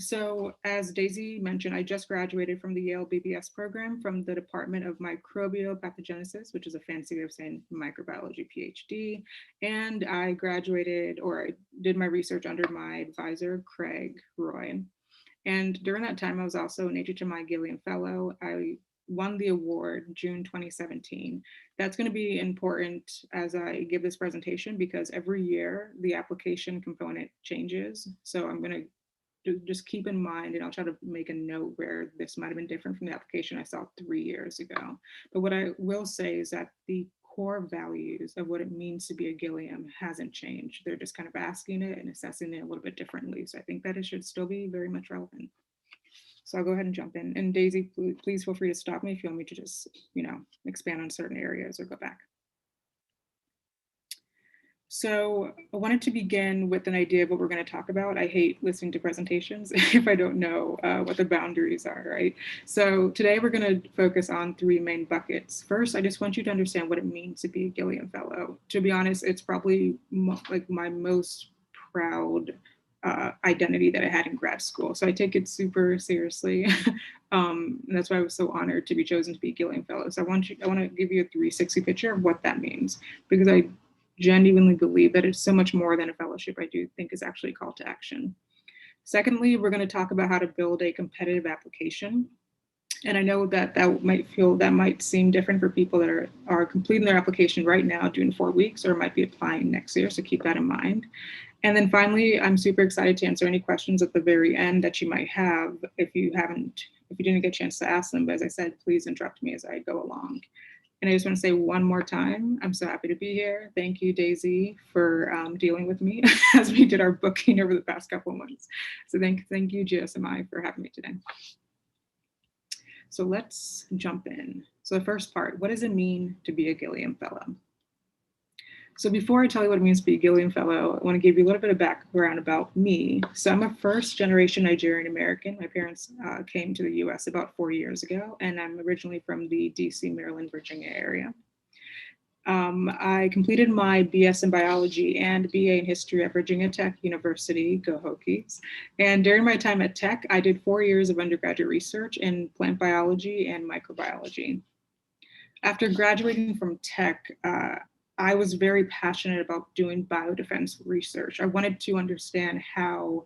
So as Daisy mentioned, I just graduated from the Yale BBS program from the Department of Microbial Pathogenesis, which is a fancy way of saying microbiology PhD. And I graduated, or I did my research under my advisor, Craig Roy. And during that time, I was also an HHMI Gilliam Fellow. I won the award June 2017. That's going to be important as I give this presentation because every year the application component changes. So I'm going to just keep in mind, and I'll try to make a note where this might have been different from the application I saw 3 years ago. But what I will say is that the core values of what it means to be a Gilliam hasn't changed. They're just kind of asking it and assessing it a little bit differently. So I think that it should still be very much relevant. So I'll go ahead and jump in. And Daisy, please feel free to stop me if you want me to just, expand on certain areas or go back. So I wanted to begin with an idea of what we're going to talk about. I hate listening to presentations if I don't know what the boundaries are, right? So today we're going to focus on 3 main buckets. First, I just want you to understand what it means to be a Gilliam Fellow. To be honest, it's probably like my most proud identity that I had in grad school. So I take it super seriously. And that's why I was so honored to be chosen to be a Gilliam Fellow. So I want to give you a 360 picture of what that means, because I genuinely believe that it's so much more than a fellowship. I do think is actually a call to action. Secondly, we're going to talk about how to build a competitive application. And I know that that might seem different for people that are completing their application right now, doing 4 weeks, or might be applying next year. So keep that in mind. And then finally, I'm super excited to answer any questions at the very end that you might have if you didn't get a chance to ask them. But as I said, please interrupt me as I go along. And I just want to say one more time, I'm so happy to be here. Thank you, Daisy, for dealing with me as we did our booking over the past couple of months. So thank you, GSMI, for having me today. So let's jump in. So the first part, what does it mean to be a Gilliam Fellow? So before I tell you what it means to be a Gilliam Fellow, I want to give you a little bit of background about me. So I'm a first-generation Nigerian American. My parents came to the US about 4 years ago, and I'm originally from the DC, Maryland, Virginia area. I completed my BS in biology and BA in history at Virginia Tech University, go Hokies. And during my time at Tech, I did 4 years of undergraduate research in plant biology and microbiology. After graduating from Tech, I was very passionate about doing biodefense research. I wanted to understand how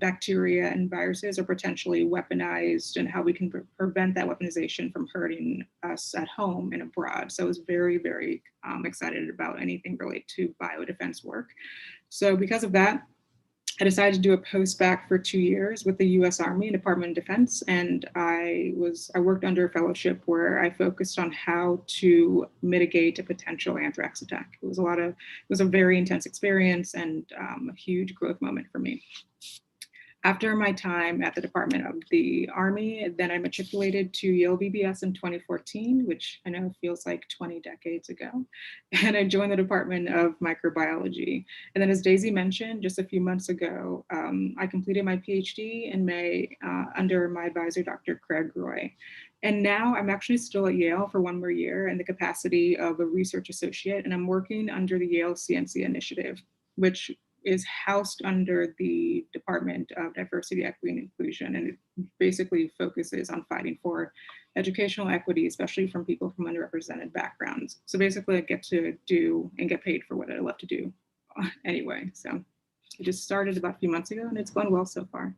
bacteria and viruses are potentially weaponized and how we can prevent that weaponization from hurting us at home and abroad. So I was very, very excited about anything related to biodefense work. So because of that, I decided to do a post-bac for 2 years with the U.S. Army Department of Defense, and I worked under a fellowship where I focused on how to mitigate a potential anthrax attack. It was a very intense experience and a huge growth moment for me. After my time at the Department of the Army, then I matriculated to Yale BBS in 2014, which I know feels like 20 decades ago. And I joined the Department of Microbiology. And then as Daisy mentioned, just a few months ago, I completed my Ph.D. in May under my advisor, Dr. Craig Roy. And now I'm actually still at Yale for 1 more year in the capacity of a research associate, and I'm working under the Yale Ciencia initiative, which is housed under the Department of Diversity, Equity, and Inclusion, and it basically focuses on fighting for educational equity, especially from people from underrepresented backgrounds. So basically I get to do and get paid for what I love to do anyway. So it just started about a few months ago and it's gone well so far.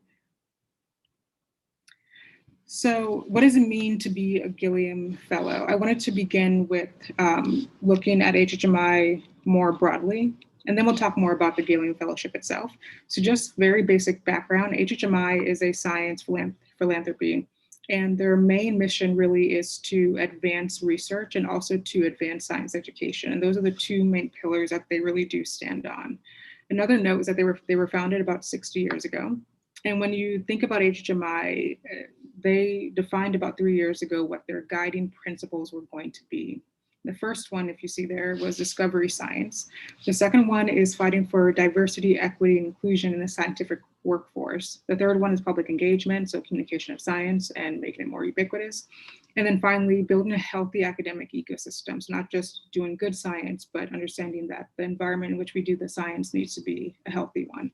So what does it mean to be a Gilliam Fellow? I wanted to begin with looking at HHMI more broadly, and then we'll talk more about the Gilliam Fellowship itself. So just very basic background, HHMI is a science philanthropy, and their main mission really is to advance research and also to advance science education. And those are the 2 main pillars that they really do stand on. Another note is that they were founded about 60 years ago. And when you think about HHMI, they defined about 3 years ago what their guiding principles were going to be. The first one, if you see there, was discovery science. The second one is fighting for diversity, equity, and inclusion in the scientific workforce. The third one is public engagement, so communication of science and making it more ubiquitous. And then finally, building a healthy academic ecosystem. So not just doing good science, but understanding that the environment in which we do the science needs to be a healthy one.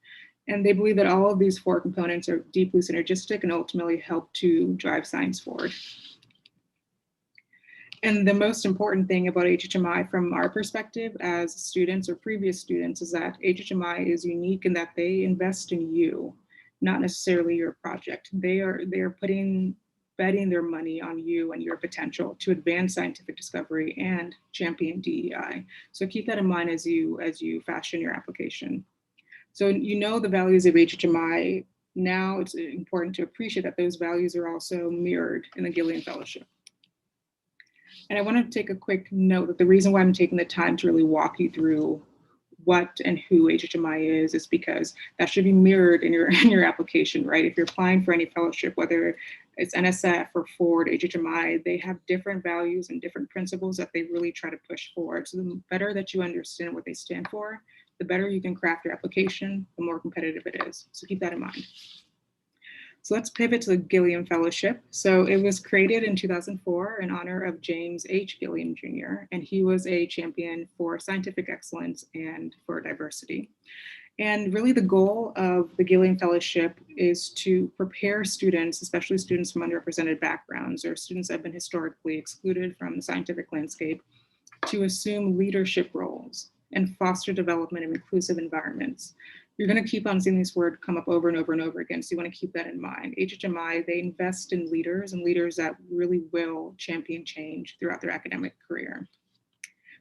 And they believe that all of these four components are deeply synergistic and ultimately help to drive science forward. And the most important thing about HHMI from our perspective as students or previous students is that HHMI is unique in that they invest in you, not necessarily your project. They are betting their money on you and your potential to advance scientific discovery and champion DEI. So keep that in mind as you fashion your application. So you know the values of HHMI. Now it's important to appreciate that those values are also mirrored in the Gilliam Fellowship. And I want to take a quick note that the reason why I'm taking the time to really walk you through what and who HHMI is because that should be mirrored in your application, right? If you're applying for any fellowship, whether it's NSF or Ford, HHMI, they have different values and different principles that they really try to push forward. So the better that you understand what they stand for, the better you can craft your application, the more competitive it is. So keep that in mind. So let's pivot to the Gilliam Fellowship. So it was created in 2004 in honor of James H. Gilliam Jr., and he was a champion for scientific excellence and for diversity. And really the goal of the Gilliam Fellowship is to prepare students, especially students from underrepresented backgrounds or students that have been historically excluded from the scientific landscape, to assume leadership roles and foster development of inclusive environments. You're going to keep on seeing this word come up over and over and over again, so you want to keep that in mind. HHMI, they invest in leaders and leaders that really will champion change throughout their academic career.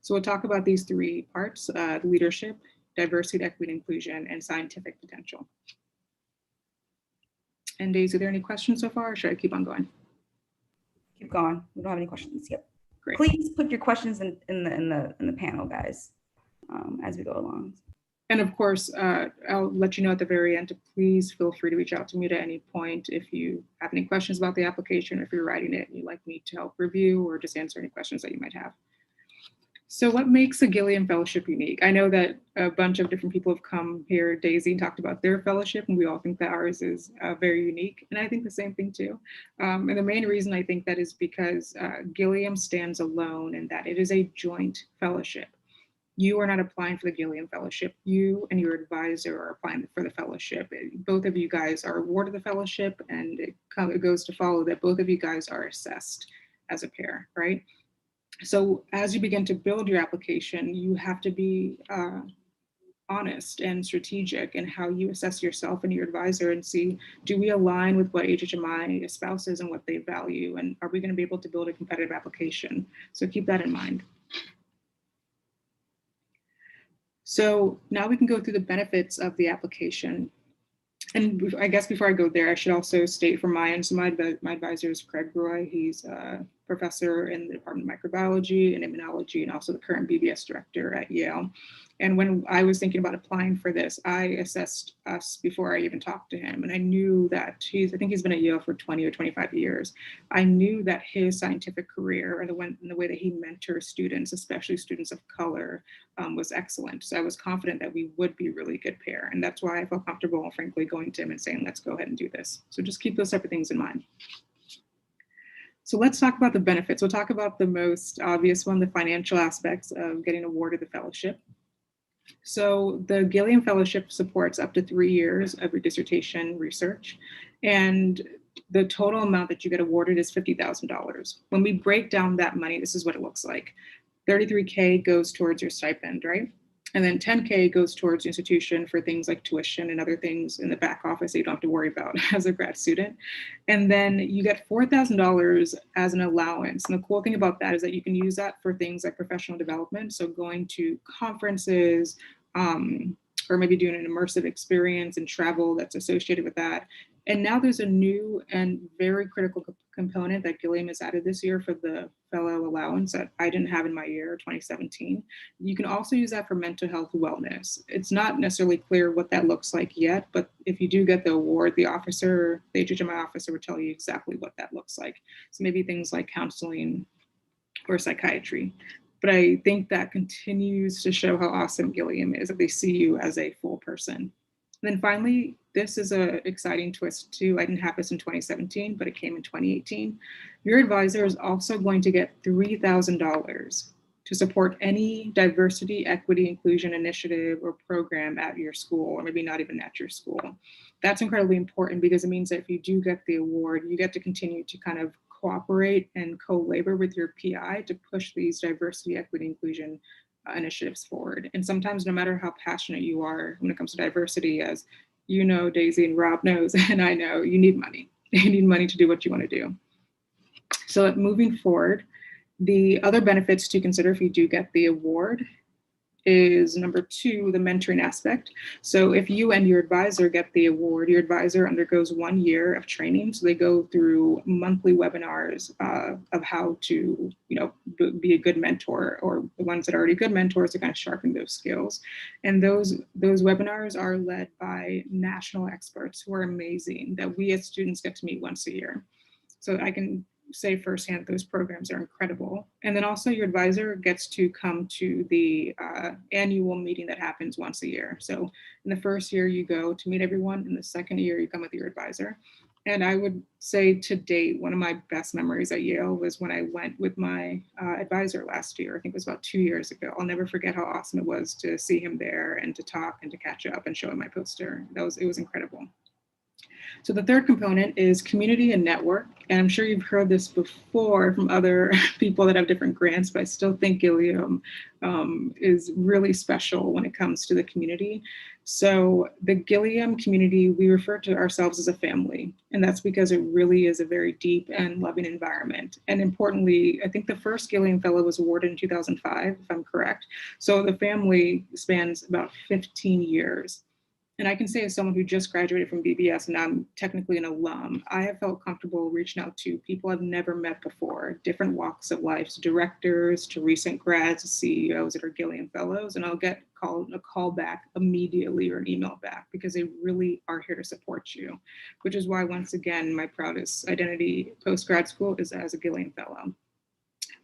So we'll talk about these three parts, leadership, diversity, equity, inclusion, and scientific potential. And Daisy, are there any questions so far, or should I keep on going? Keep going. We don't have any questions. Yep. Great. Please put your questions in the panel, guys, as we go along. And of course, I'll let you know at the very end to please feel free to reach out to me at any point if you have any questions about the application, or if you're writing it and you'd like me to help review or just answer any questions that you might have. So what makes a Gilliam Fellowship unique? I know that a bunch of different people have come here, Daisy, and talked about their fellowship, and we all think that ours is very unique. And I think the same thing too. And the main reason I think that is because Gilliam stands alone in that it is a joint fellowship. You are not applying for the Gilliam Fellowship. You and your advisor are applying for the fellowship. Both of you guys are awarded the fellowship, and it goes to follow that both of you guys are assessed as a pair, right? So as you begin to build your application, you have to be honest and strategic in how you assess yourself and your advisor and see, do we align with what HHMI espouses and what they value? And are we going to be able to build a competitive application? So keep that in mind. So now we can go through the benefits of the application. And I guess before I go there, I should also state from my end, so my advisor is Craig Roy. He's a professor in the Department of Microbiology and Immunology, and also the current BBS director at Yale. And when I was thinking about applying for this, I assessed us before I even talked to him. And I knew that I think he's been at Yale for 20 or 25 years. I knew that his scientific career and the way that he mentors students, especially students of color, was excellent. So I was confident that we would be a really good pair. And that's why I felt comfortable, frankly, going to him and saying, let's go ahead and do this. So just keep those separate things in mind. So let's talk about the benefits. We'll talk about the most obvious one, the financial aspects of getting awarded the fellowship. So the Gilliam Fellowship supports up to 3 years of your dissertation research, and the total amount that you get awarded is $50,000. When we break down that money, this is what it looks like. $33K goes towards your stipend, right? And then $10K goes towards the institution for things like tuition and other things in the back office that you don't have to worry about as a grad student. And then you get $4,000 as an allowance. And the cool thing about that is that you can use that for things like professional development. So going to conferences, or maybe doing an immersive experience and travel that's associated with that. And now there's a new and very critical component that Gilliam has added this year for the fellow allowance that I didn't have in my year, 2017. You can also use that for mental health wellness. It's not necessarily clear what that looks like yet, but if you do get the award, the HHMI officer would tell you exactly what that looks like. So maybe things like counseling or psychiatry. But I think that continues to show how awesome Gilliam is, that they see you as a full person. And then finally, this is an exciting twist too. I didn't have this in 2017, but it came in 2018. Your advisor is also going to get $3,000 to support any diversity, equity, inclusion initiative or program at your school, or maybe not even at your school. That's incredibly important because it means that if you do get the award, you get to continue to kind of cooperate and co-labor with your PI to push these diversity, equity, inclusion initiatives forward. And sometimes no matter how passionate you are when it comes to diversity, as you know, Daisy and Rob knows, and I know, you need money. You need money to do what you want to do. So moving forward, the other benefits to consider if you do get the award is number 2, the mentoring aspect. So if you and your advisor get the award, your advisor undergoes 1 year of training. So they go through monthly webinars of how to, be a good mentor, or the ones that are already good mentors to kind of sharpen those skills. And those webinars are led by national experts who are amazing that we as students get to meet once a year. So I can say firsthand, those programs are incredible. And then also your advisor gets to come to the annual meeting that happens once a year. So in the first year you go to meet everyone, in the second year you come with your advisor. And I would say to date, one of my best memories at Yale was when I went with my advisor last year. I think it was about 2 years ago. I'll never forget how awesome it was to see him there and to talk and to catch up and show him my poster. It was incredible. So the third component is community and network. And I'm sure you've heard this before from other people that have different grants, but I still think Gilliam is really special when it comes to the community. So the Gilliam community, we refer to ourselves as a family, and that's because it really is a very deep and loving environment. And importantly, I think the first Gilliam Fellow was awarded in 2005, if I'm correct. So the family spans about 15 years. And I can say as someone who just graduated from BBS and I'm technically an alum, I have felt comfortable reaching out to people I've never met before, different walks of life, directors to recent grads, to CEOs that are Gilliam Fellows, and I'll get a call back immediately or an email back because they really are here to support you, which is why, once again, my proudest identity post-grad school is as a Gilliam Fellow.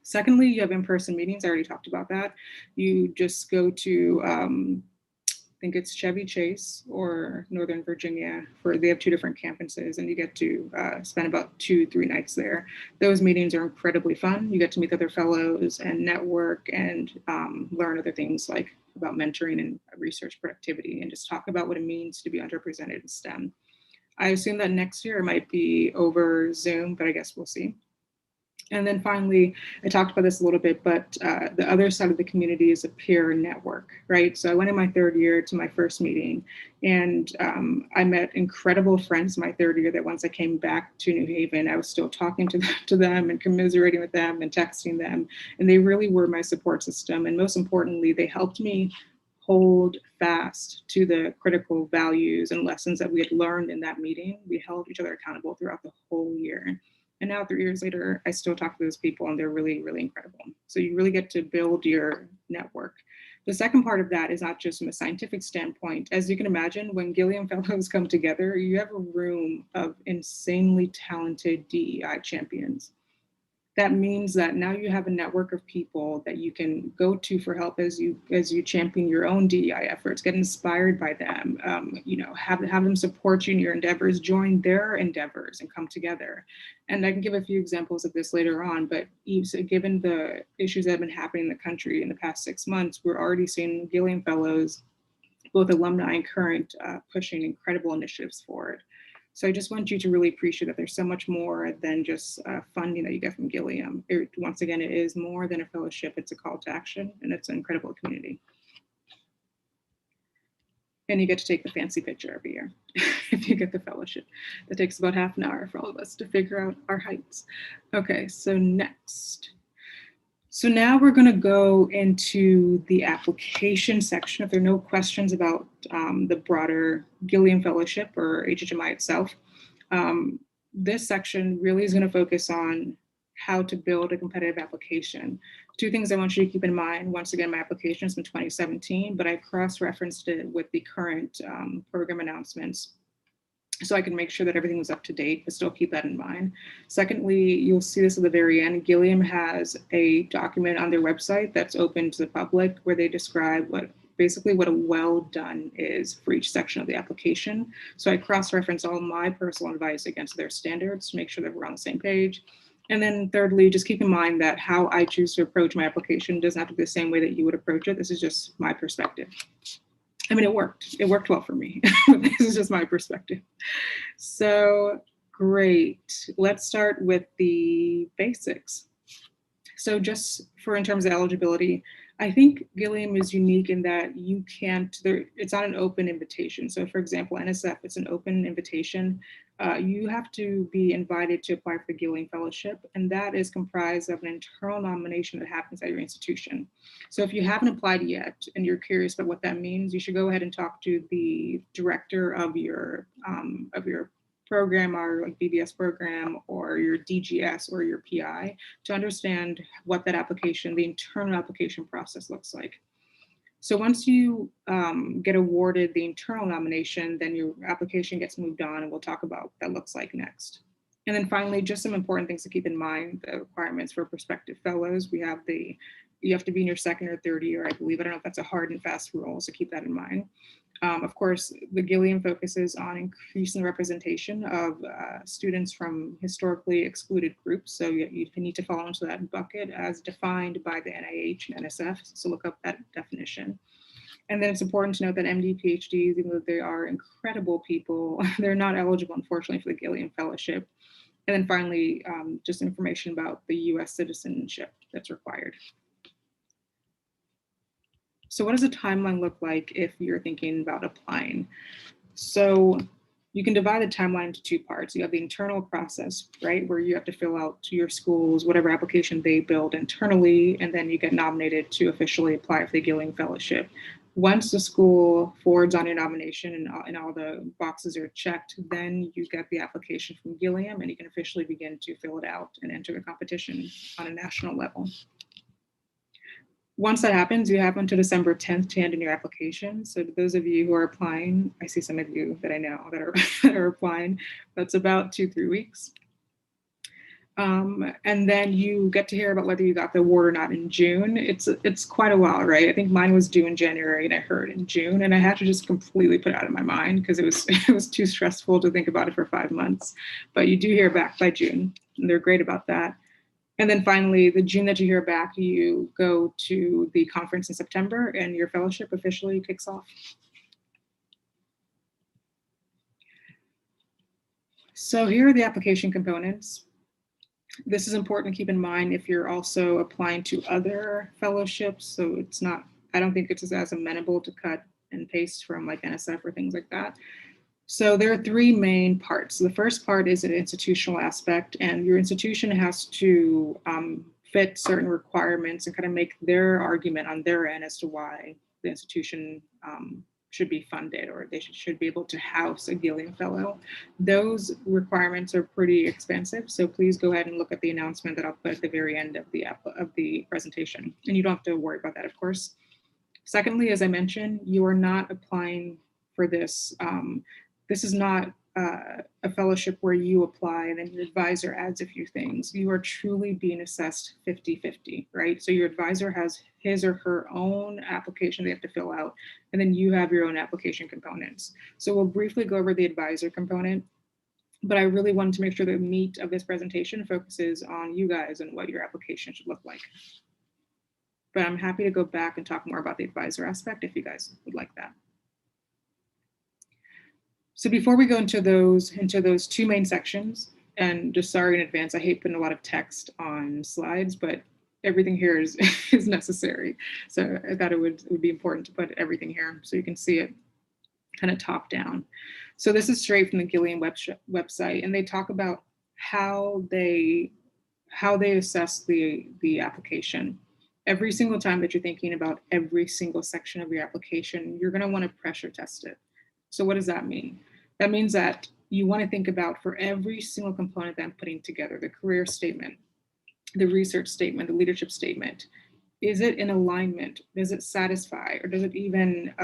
Secondly, you have in-person meetings. I already talked about that. You just go to, I think it's Chevy Chase or Northern Virginia, they have 2 different campuses, and you get to spend about 2-3 nights there. Those meetings are incredibly fun. You get to meet other fellows and network and learn other things like about mentoring and research productivity, and just talk about what it means to be underrepresented in STEM. I assume that next year it might be over Zoom, but I guess we'll see. And then finally, I talked about this a little bit, but the other side of the community is a peer network, right? So I went in my 3rd year to my first meeting, and I met incredible friends in my 3rd year that once I came back to New Haven, I was still talking to them and commiserating with them and texting them. And they really were my support system. And most importantly, they helped me hold fast to the critical values and lessons that we had learned in that meeting. We held each other accountable throughout the whole year. And now 3 years later, I still talk to those people and they're really, really incredible. So you really get to build your network. The second part of that is not just from a scientific standpoint. As you can imagine, when Gilliam Fellows come together, you have a room of insanely talented DEI champions. That means that now you have a network of people that you can go to for help as you champion your own DEI efforts, get inspired by them, have them support you in your endeavors, join their endeavors and come together. And I can give a few examples of this later on, but given the issues that have been happening in the country in the past 6 months, we're already seeing Gilliam Fellows, both alumni and current, pushing incredible initiatives forward. So I just want you to really appreciate that there's so much more than just funding that you get from Gilliam. Once again, it is more than a fellowship. It's a call to action, and it's an incredible community. And you get to take the fancy picture every year if you get the fellowship. That takes about half an hour for all of us to figure out our heights. Okay, so next. So now we're going to go into the application section. If there are no questions about the broader Gilliam Fellowship or HHMI itself, this section really is going to focus on how to build a competitive application. 2 things I want you to keep in mind. Once again, my application is from 2017, but I cross-referenced it with the current program announcements, so I can make sure that everything was up to date, but still keep that in mind. Secondly, you'll see this at the very end. Gilliam has a document on their website that's open to the public where they describe basically what a well done is for each section of the application. So I cross-reference all my personal advice against their standards to make sure that we're on the same page. And then thirdly, just keep in mind that how I choose to approach my application doesn't have to be the same way that you would approach it. This is just my perspective. I mean, it worked well for me. This is just my perspective. So great. Let's start with the basics. So just for in terms of eligibility, I think Gilliam is unique in that you can't, it's not an open invitation. So for example, NSF, it's an open invitation. You have to be invited to apply for the Gilliam Fellowship, and that is comprised of an internal nomination that happens at your institution. So if you haven't applied yet and you're curious about what that means, you should go ahead and talk to the director of your program, or like BBS program, or your DGS or your PI, to understand what that application, the internal application process looks like. So once you get awarded the internal nomination, then your application gets moved on, and we'll talk about what that looks like next. And then finally, just some important things to keep in mind, the requirements for prospective fellows. We have you have to be in your second or third year, I believe. I don't know if that's a hard and fast rule, so keep that in mind. Of course, the Gilliam focuses on increasing the representation of students from historically excluded groups. So you need to fall into that bucket as defined by the NIH and NSF. So look up that definition. And then it's important to note that MD, PhDs, even though they are incredible people, they're not eligible, unfortunately, for the Gilliam Fellowship. And then finally, just information about the US citizenship that's required. So what does a timeline look like if you're thinking about applying? So you can divide the timeline into two parts. You have the internal process, right, where you have to fill out to your schools whatever application they build internally, and then you get nominated to officially apply for the Gilliam Fellowship. Once the school forwards on your nomination and all the boxes are checked, then you get the application from Gilliam, and you can officially begin to fill it out and enter the competition on a national level. Once that happens, you have until December 10th to hand in your application. So to those of you who are applying, I see some of you that I know that are applying, that's about 2-3 weeks. And then you get to hear about whether you got the award or not in June. It's quite a while, right? I think mine was due in January and I heard in June, and I had to just completely put it out of my mind because it was too stressful to think about it for 5 months. But you do hear back by June, and they're great about that. And then finally, the June that you hear back, you go to the conference in September and your fellowship officially kicks off. So here are the application components. This is important to keep in mind if you're also applying to other fellowships. So it's not, I don't think it's as amenable to cut and paste from like NSF or things like that. So there are three main parts. The first part is an institutional aspect, and your institution has to fit certain requirements and kind of make their argument on their end as to why the institution should be funded, or they should be able to house a Gilliam Fellow. Those requirements are pretty expensive, so please go ahead and look at the announcement that I'll put at the very end of the presentation. And you don't have to worry about that, of course. Secondly, as I mentioned, you are not applying for this. This is not a fellowship where you apply and then your advisor adds a few things. You are truly being assessed 50-50, right? So your advisor has his or her own application they have to fill out, and then you have your own application components. So we'll briefly go over the advisor component, but I really wanted to make sure the meat of this presentation focuses on you guys and what your application should look like. But I'm happy to go back and talk more about the advisor aspect if you guys would like that. So before we go into those two main sections, and just sorry in advance, I hate putting a lot of text on slides, but everything here is necessary. So I thought it would be important to put everything here so you can see it kind of top down. So this is straight from the Gilliam website, and they talk about how they assess the application. Every single time that you're thinking about every single section of your application, you're going to want to pressure test it. So what does that mean? That means that you want to think about, for every single component that I'm putting together, the career statement, the research statement, the leadership statement, is it in alignment? Does it satisfy, or does it even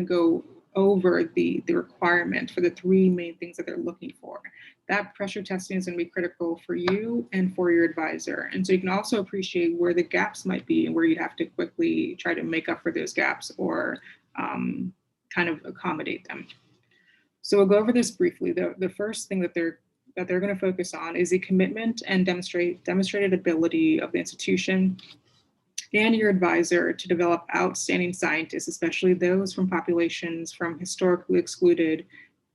go over the requirement for the three main things that they're looking for? That pressure testing is going to be critical for you and for your advisor. And so you can also appreciate where the gaps might be and where you'd have to quickly try to make up for those gaps or kind of accommodate them. So we'll go over this briefly. The first thing that that they're going to focus on is the commitment and demonstrated ability of the institution and your advisor to develop outstanding scientists, especially those from populations from historically excluded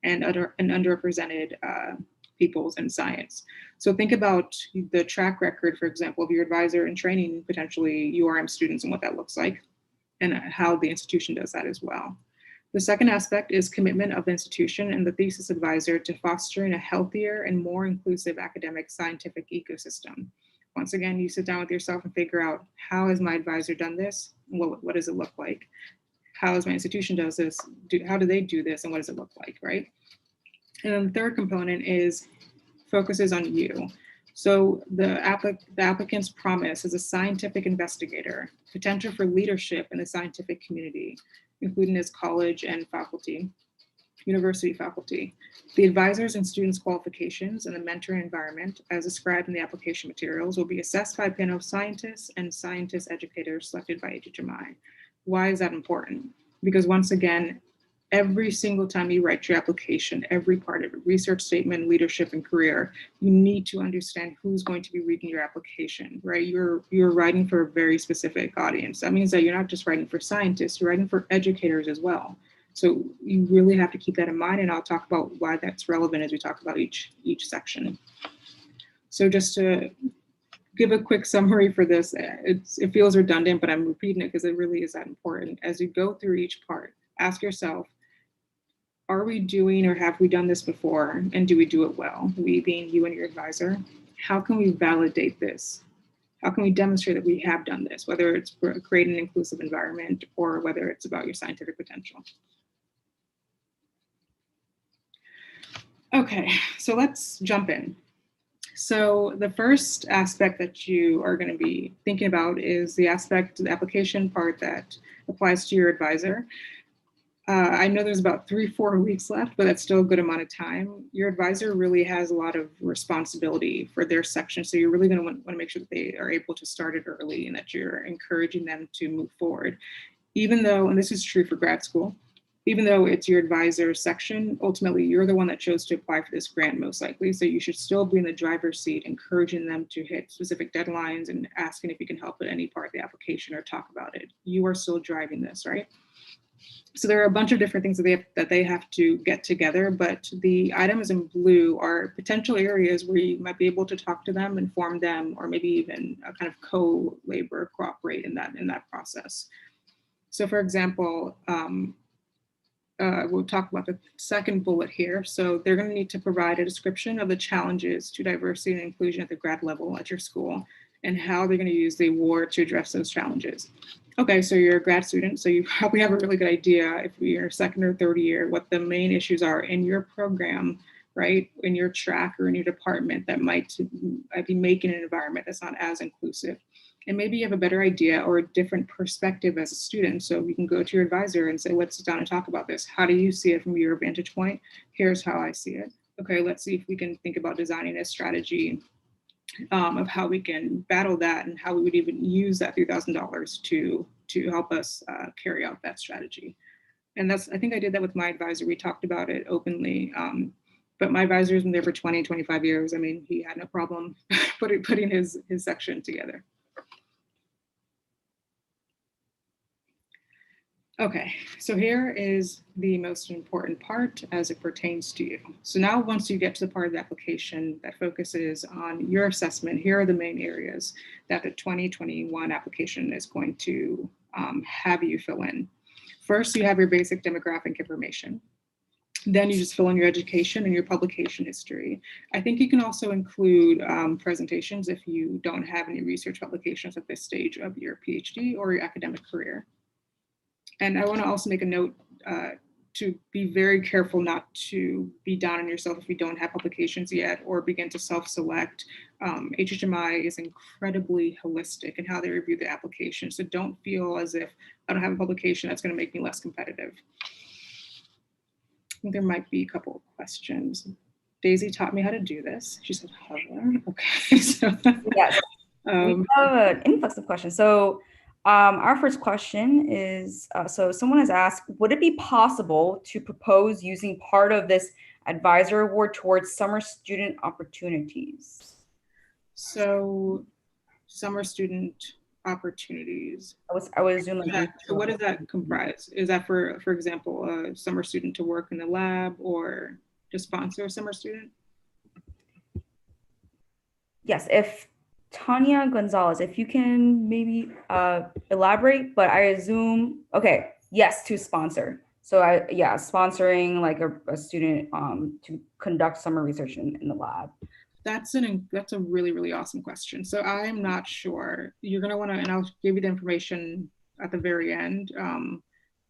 and underrepresented peoples in science. So think about the track record, for example, of your advisor in training potentially URM students and what that looks like, and how the institution does that as well. The second aspect is commitment of the institution and the thesis advisor to fostering a healthier and more inclusive academic scientific ecosystem. Once again, you sit down with yourself and figure out, how has my advisor done this? What does it look like? How has my institution does this? How do they do this? And what does it look like, right? And then the third component is focuses on you. So the applicant's promise as a scientific investigator, potential for leadership in the scientific community, including as college and faculty, university faculty, the advisors and students' qualifications and the mentoring environment as described in the application materials will be assessed by a panel of scientists and scientist educators selected by HHMI. Why is that important? Because once again, every single time you write your application, every part of it, research statement, leadership, and career, you need to understand who's going to be reading your application, right? You're writing for a very specific audience. That means that you're not just writing for scientists, you're writing for educators as well. So you really have to keep that in mind, and I'll talk about why that's relevant as we talk about each section. So just to give a quick summary for this, it feels redundant, but I'm repeating it because it really is that important. As you go through each part, ask yourself, are we doing or have we done this before, and do we do it well? We being you and your advisor. How can we validate this? How can we demonstrate that we have done this, whether it's for creating an inclusive environment or whether it's about your scientific potential? Okay, so let's jump in. So the first aspect that you are going to be thinking about is the application part that applies to your advisor. I know there's about 3-4 weeks left, but that's still a good amount of time. Your advisor really has a lot of responsibility for their section. So you're really going to want to make sure that they are able to start it early and that you're encouraging them to move forward. Even though, and this is true for grad school, even though it's your advisor section, ultimately you're the one that chose to apply for this grant most likely. So you should still be in the driver's seat, encouraging them to hit specific deadlines and asking if you can help with any part of the application or talk about it. You are still driving this, right? So there are a bunch of different things that they have to get together, but the items in blue are potential areas where you might be able to talk to them, inform them, or maybe even a kind of co-labor, cooperate in that process. So for example, we'll talk about the second bullet here. So they're going to need to provide a description of the challenges to diversity and inclusion at the grad level at your school and how they're going to use the award to address those challenges. Okay, so you're a grad student, so you probably have a really good idea if you're second or third year, what the main issues are in your program, right? In your track or in your department that might be making an environment that's not as inclusive. And maybe you have a better idea or a different perspective as a student. So you can go to your advisor and say, let's sit down and talk about this. How do you see it from your vantage point? Here's how I see it. Okay, let's see if we can think about designing a strategy of how we can battle that and how we would even use that $3,000 to help us carry out that strategy. And I think I did that with my advisor. We talked about it openly. But my advisor has been there for 20, 25 years. I mean, he had no problem putting his section together. Okay, so here is the most important part as it pertains to you. So now once you get to the part of the application that focuses on your assessment, here are the main areas that the 2021 application is going to have you fill in. First, you have your basic demographic information. Then you just fill in your education and your publication history. I think you can also include presentations if you don't have any research publications at this stage of your PhD or your academic career. And I want to also make a note to be very careful not to be down on yourself if you don't have publications yet or begin to self-select. HHMI is incredibly holistic in how they review the application. So don't feel as if I don't have a publication that's going to make me less competitive. I think there might be a couple of questions. Daisy taught me how to do this. She said, hover. Okay. So, yes. We have an influx of questions. So our first question is, so someone has asked, would it be possible to propose using part of this advisor award towards summer student opportunities? So summer student opportunities. I would assume like So what does that comprise? Is that for example, a summer student to work in the lab or to sponsor a summer student? Yes, if Tanya Gonzalez, if you can maybe elaborate, but I assume, okay, yes, to sponsor. So sponsoring like a student to conduct summer research in the lab. That's a really, really awesome question. So I'm not sure. You're gonna wanna, and I'll give you the information at the very end.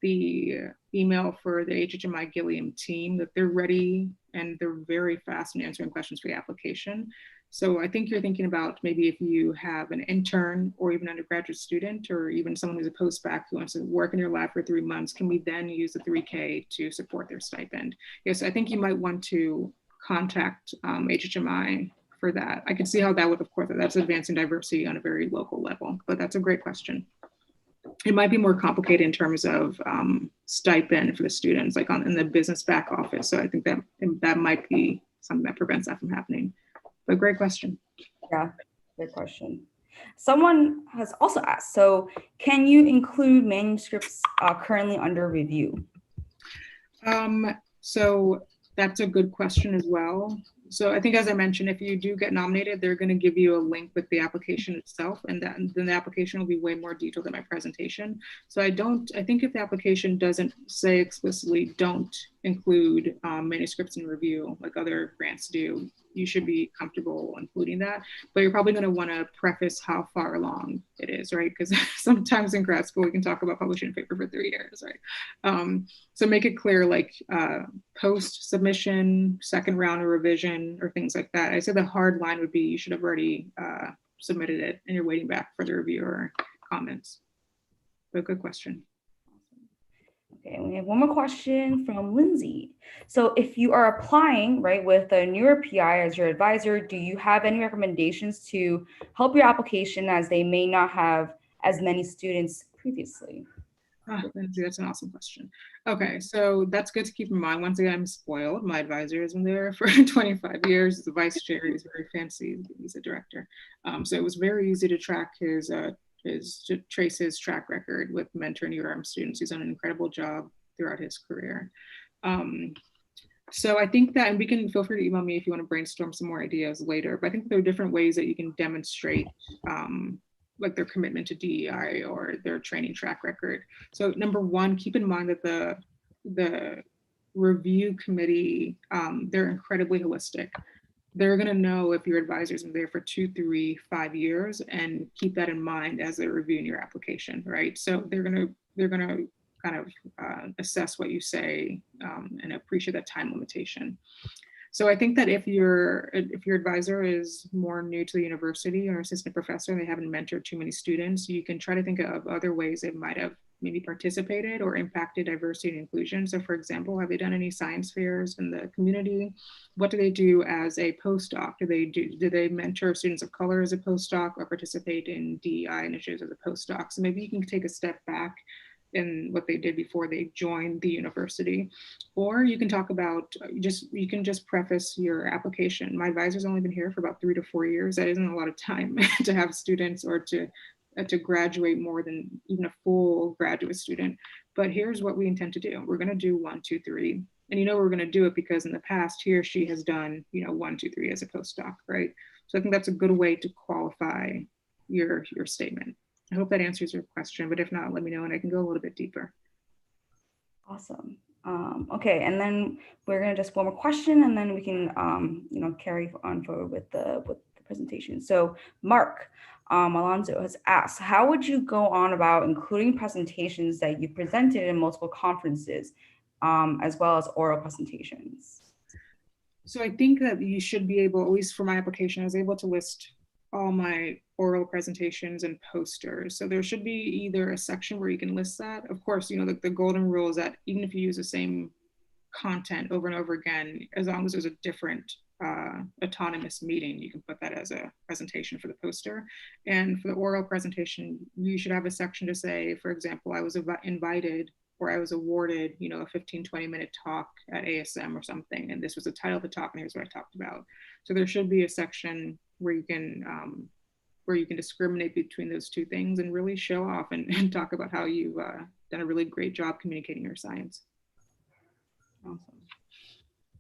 The email for the HHMI Gilliam team, that they're ready and they're very fast in answering questions for the application. So I think you're thinking about maybe if you have an intern or even undergraduate student or even someone who's a postbac who wants to work in your lab for 3 months, can we then use the 3K to support their stipend? Yes, I think you might want to contact HHMI for that. I can see how that would, of course, that's advancing diversity on a very local level, but that's a great question. It might be more complicated in terms of stipend for the students, like in the business back office. So I think that might be something that prevents that from happening. But great question. Yeah, good question. Someone has also asked, so can you include manuscripts currently under review? So that's a good question as well. So I think, as I mentioned, if you do get nominated, they're going to give you a link with the application itself, and then the application will be way more detailed than my presentation. So I think if the application doesn't say explicitly don't include manuscripts in review like other grants do, you should be comfortable including that. But you're probably going to want to preface how far along it is, right? Because sometimes in grad school, we can talk about publishing a paper for 3 years, right? So make it clear, like post-submission, second round of revision, or things like that. I say the hard line would be you should have already submitted it and you're waiting back for the reviewer comments. But good question. Okay, we have one more question from Lindsay. So if you are applying, right, with a newer PI as your advisor, do you have any recommendations to help your application as they may not have as many students previously? Lindsay, that's an awesome question. Okay, so that's good to keep in mind. Once again, I'm spoiled. My advisor has been there for 25 years. The vice chair, he's very fancy. He's a director. So it was very easy to track to trace his track record with mentoring URM students. He's done an incredible job throughout his career. So I think that, and we can feel free to email me if you want to brainstorm some more ideas later, but I think there are different ways that you can demonstrate like their commitment to DEI or their training track record. So number one, keep in mind that the review committee, they're incredibly holistic. They're going to know if your advisor's been there for 2, 3, 5 years, and keep that in mind as they're reviewing your application, right? So they're going to kind of assess what you say and appreciate that time limitation. So I think that if your advisor is more new to the university or assistant professor and they haven't mentored too many students, you can try to think of other ways they might have maybe participated or impacted diversity and inclusion. So for example, have they done any science fairs in the community? What do they do as a postdoc? Do they mentor students of color as a postdoc or participate in DEI initiatives as a postdoc? So maybe you can take a step back in what they did before they joined the university. Or you can talk about, you can just preface your application. My advisor's only been here for about 3 to 4 years. That isn't a lot of time to have students or to graduate more than even a full graduate student. But here's what we intend to do. We're gonna do 1, 2, 3. And we're gonna do it because in the past he or she has done 1, 2, 3 as a postdoc, right? So I think that's a good way to qualify your statement. I hope that answers your question, but if not, let me know and I can go a little bit deeper. Awesome. Okay, and then we're gonna just one more question, and then we can carry on forward with the presentation. So Mark Alonso has asked, how would you go on about including presentations that you presented in multiple conferences, as well as oral presentations? So I think that you should be able, at least for my application, I was able to list all my oral presentations and posters. So there should be either a section where you can list that. Of course, the golden rule is that even if you use the same content over and over again, as long as there's a different autonomous meeting, you can put that as a presentation for the poster. And for the oral presentation, you should have a section to say, for example, I was invited or I was awarded, you know, a 15, 20-minute talk at ASM or something, and this was the title of the talk, and here's what I talked about. So there should be a section where you can discriminate between those two things and really show off and talk about how you've done a really great job communicating your science. Awesome.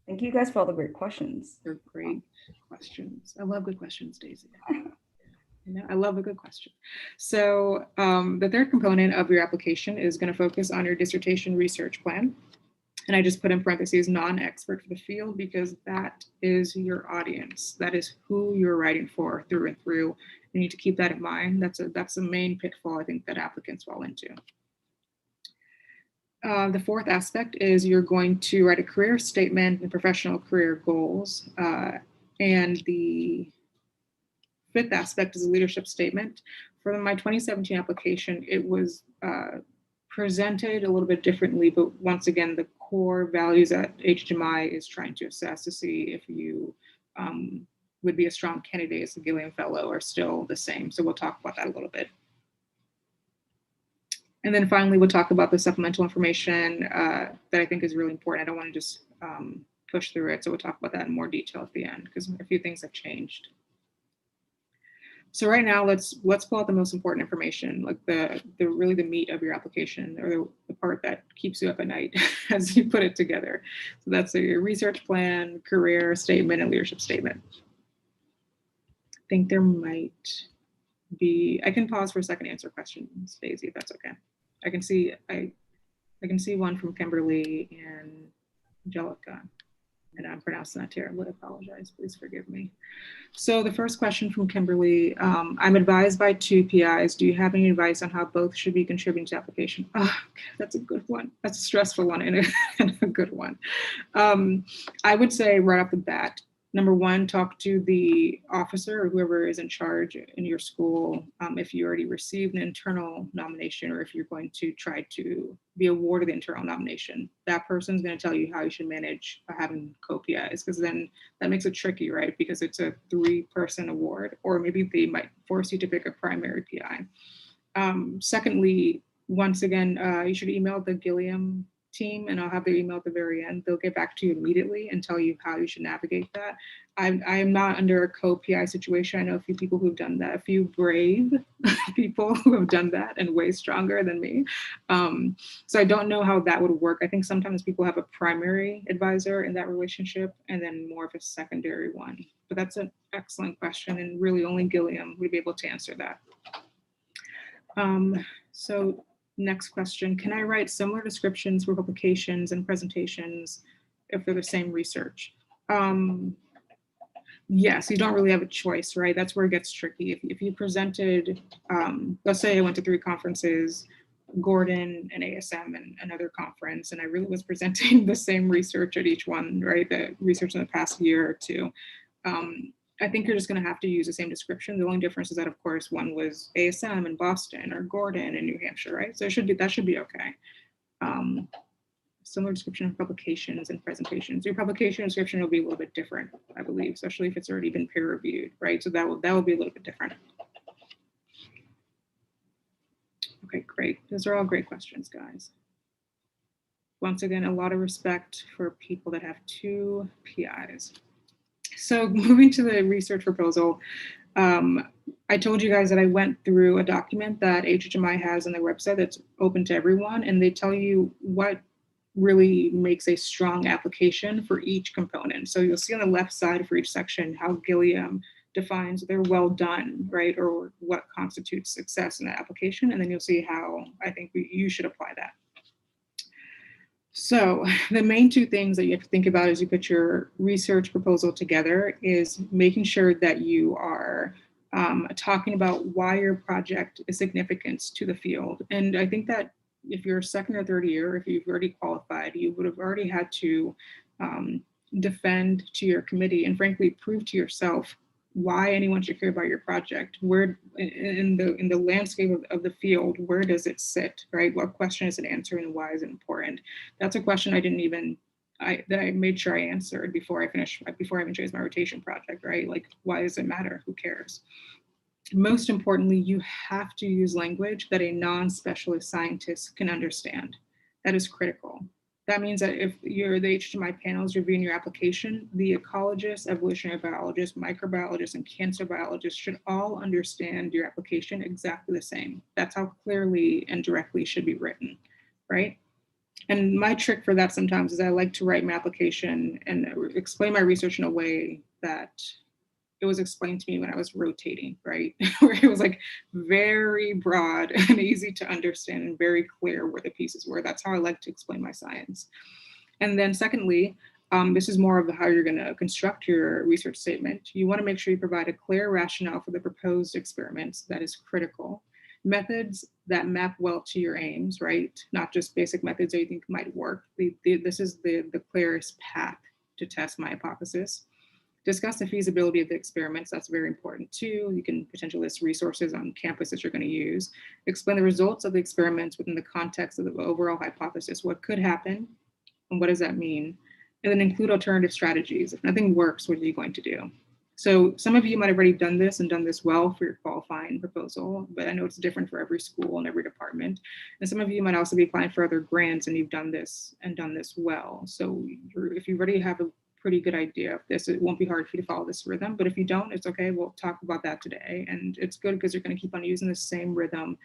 Thank you guys for all the great questions. They're great questions. I love good questions, Daisy. You know, I love a good question. So the third component of your application is going to focus on your dissertation research plan. And I just put in parentheses non-expert for the field because that is your audience. That is who you're writing for through and through. You need to keep that in mind. That's a main pitfall I think that applicants fall into. The fourth aspect is you're going to write a career statement and professional career goals. And the fifth aspect is a leadership statement. For my 2017 application, it was presented a little bit differently, but once again, the core values that HHMI is trying to assess to see if you would be a strong candidate as a Gilliam Fellow are still the same. So we'll talk about that a little bit. And then finally, we'll talk about the supplemental information that I think is really important. I don't want to just push through it. So we'll talk about that in more detail at the end because a few things have changed. So right now, let's pull out the most important information, like the really the meat of your application, or the part that keeps you up at night as you put it together. So that's your research plan, career statement, and leadership statement. I think there might be. I can pause for a second to answer questions, Daisy, if that's okay. I can see one from Kimberly and Angelica. And I'm pronouncing that terribly. I apologize. Please forgive me. So the first question from Kimberly, I'm advised by 2 PIs. Do you have any advice on how both should be contributing to application? Oh, that's a good one. That's a stressful one and a good one. I would say right off the bat, number one, talk to the officer or whoever is in charge in your school if you already received an internal nomination or if you're going to try to be awarded the internal nomination. That person's going to tell you how you should manage having co-PIs, because then that makes it tricky, right? Because it's a 3-person award, or maybe they might force you to pick a primary PI. Secondly, once again, you should email the Gilliam team, and I'll have their email at the very end. They'll get back to you immediately and tell you how you should navigate that. I am not under a co-PI situation. I know a few people who've done that, a few brave people who have done that and way stronger than me. So I don't know how that would work. I think sometimes people have a primary advisor in that relationship and then more of a secondary one. But that's an excellent question, and really only Gilliam would be able to answer that. So next question, can I write similar descriptions for publications and presentations if they're the same research? Yes, you don't really have a choice, right? That's where it gets tricky. If you presented, let's say I went to 3 conferences, Gordon and ASM and another conference, and I really was presenting the same research at each one, right? The research in the past year or 2. I think you're just going to have to use the same description. The only difference is that, of course, one was ASM in Boston or Gordon in New Hampshire, right? So that should be okay. Similar description of publications and presentations. Your publication description will be a little bit different, I believe, especially if it's already been peer reviewed, right? So that will be a little bit different. Okay, great. Those are all great questions, guys. Once again, a lot of respect for people that have 2 PIs. So moving to the research proposal, I told you guys that I went through a document that HHMI has on their website that's open to everyone, and they tell you what really makes a strong application for each component. So you'll see on the left side for each section how Gilliam defines they're well done, right? Or what constitutes success in that application. And then you'll see how I think you should apply that. So the main 2 things that you have to think about as you put your research proposal together is making sure that you are talking about why your project is significant to the field. And I think that if you're 2nd or 3rd year, if you've already qualified, you would have already had to defend to your committee and frankly prove to yourself why anyone should care about your project. Where in the landscape of the field, where does it sit, right? What question is it answering and why is it important? That's a question that I made sure I answered before I even chose my rotation project, right? Like, why does it matter? Who cares? Most importantly, you have to use language that a non-specialist scientist can understand. That is critical. That means that if you're the HHMI panels reviewing your application, the ecologists, evolutionary biologists, microbiologists, and cancer biologists should all understand your application exactly the same. That's how clearly and directly it should be written, right? And my trick for that sometimes is I like to write my application and explain my research in a way that it was explained to me when I was rotating, right? Where it was like very broad and easy to understand and very clear where the pieces were. That's how I like to explain my science. And then secondly, this is more of how you're going to construct your research statement. You want to make sure you provide a clear rationale for the proposed experiments. That is critical. Methods that map well to your aims, right? Not just basic methods that you think might work. This is the clearest path to test my hypothesis. Discuss the feasibility of the experiments. That's very important too. You can potentially list resources on campus that you're going to use. Explain the results of the experiments within the context of the overall hypothesis. What could happen and what does that mean? And then include alternative strategies. If nothing works, what are you going to do? So some of you might have already done this and done this well for your qualifying proposal, but I know it's different for every school and every department. And some of you might also be applying for other grants and you've done this well. So if you already have a pretty good idea of this, it won't be hard for you to follow this rhythm, but if you don't, it's okay. We'll talk about that today. And it's good because you're going to keep on using the same rhythm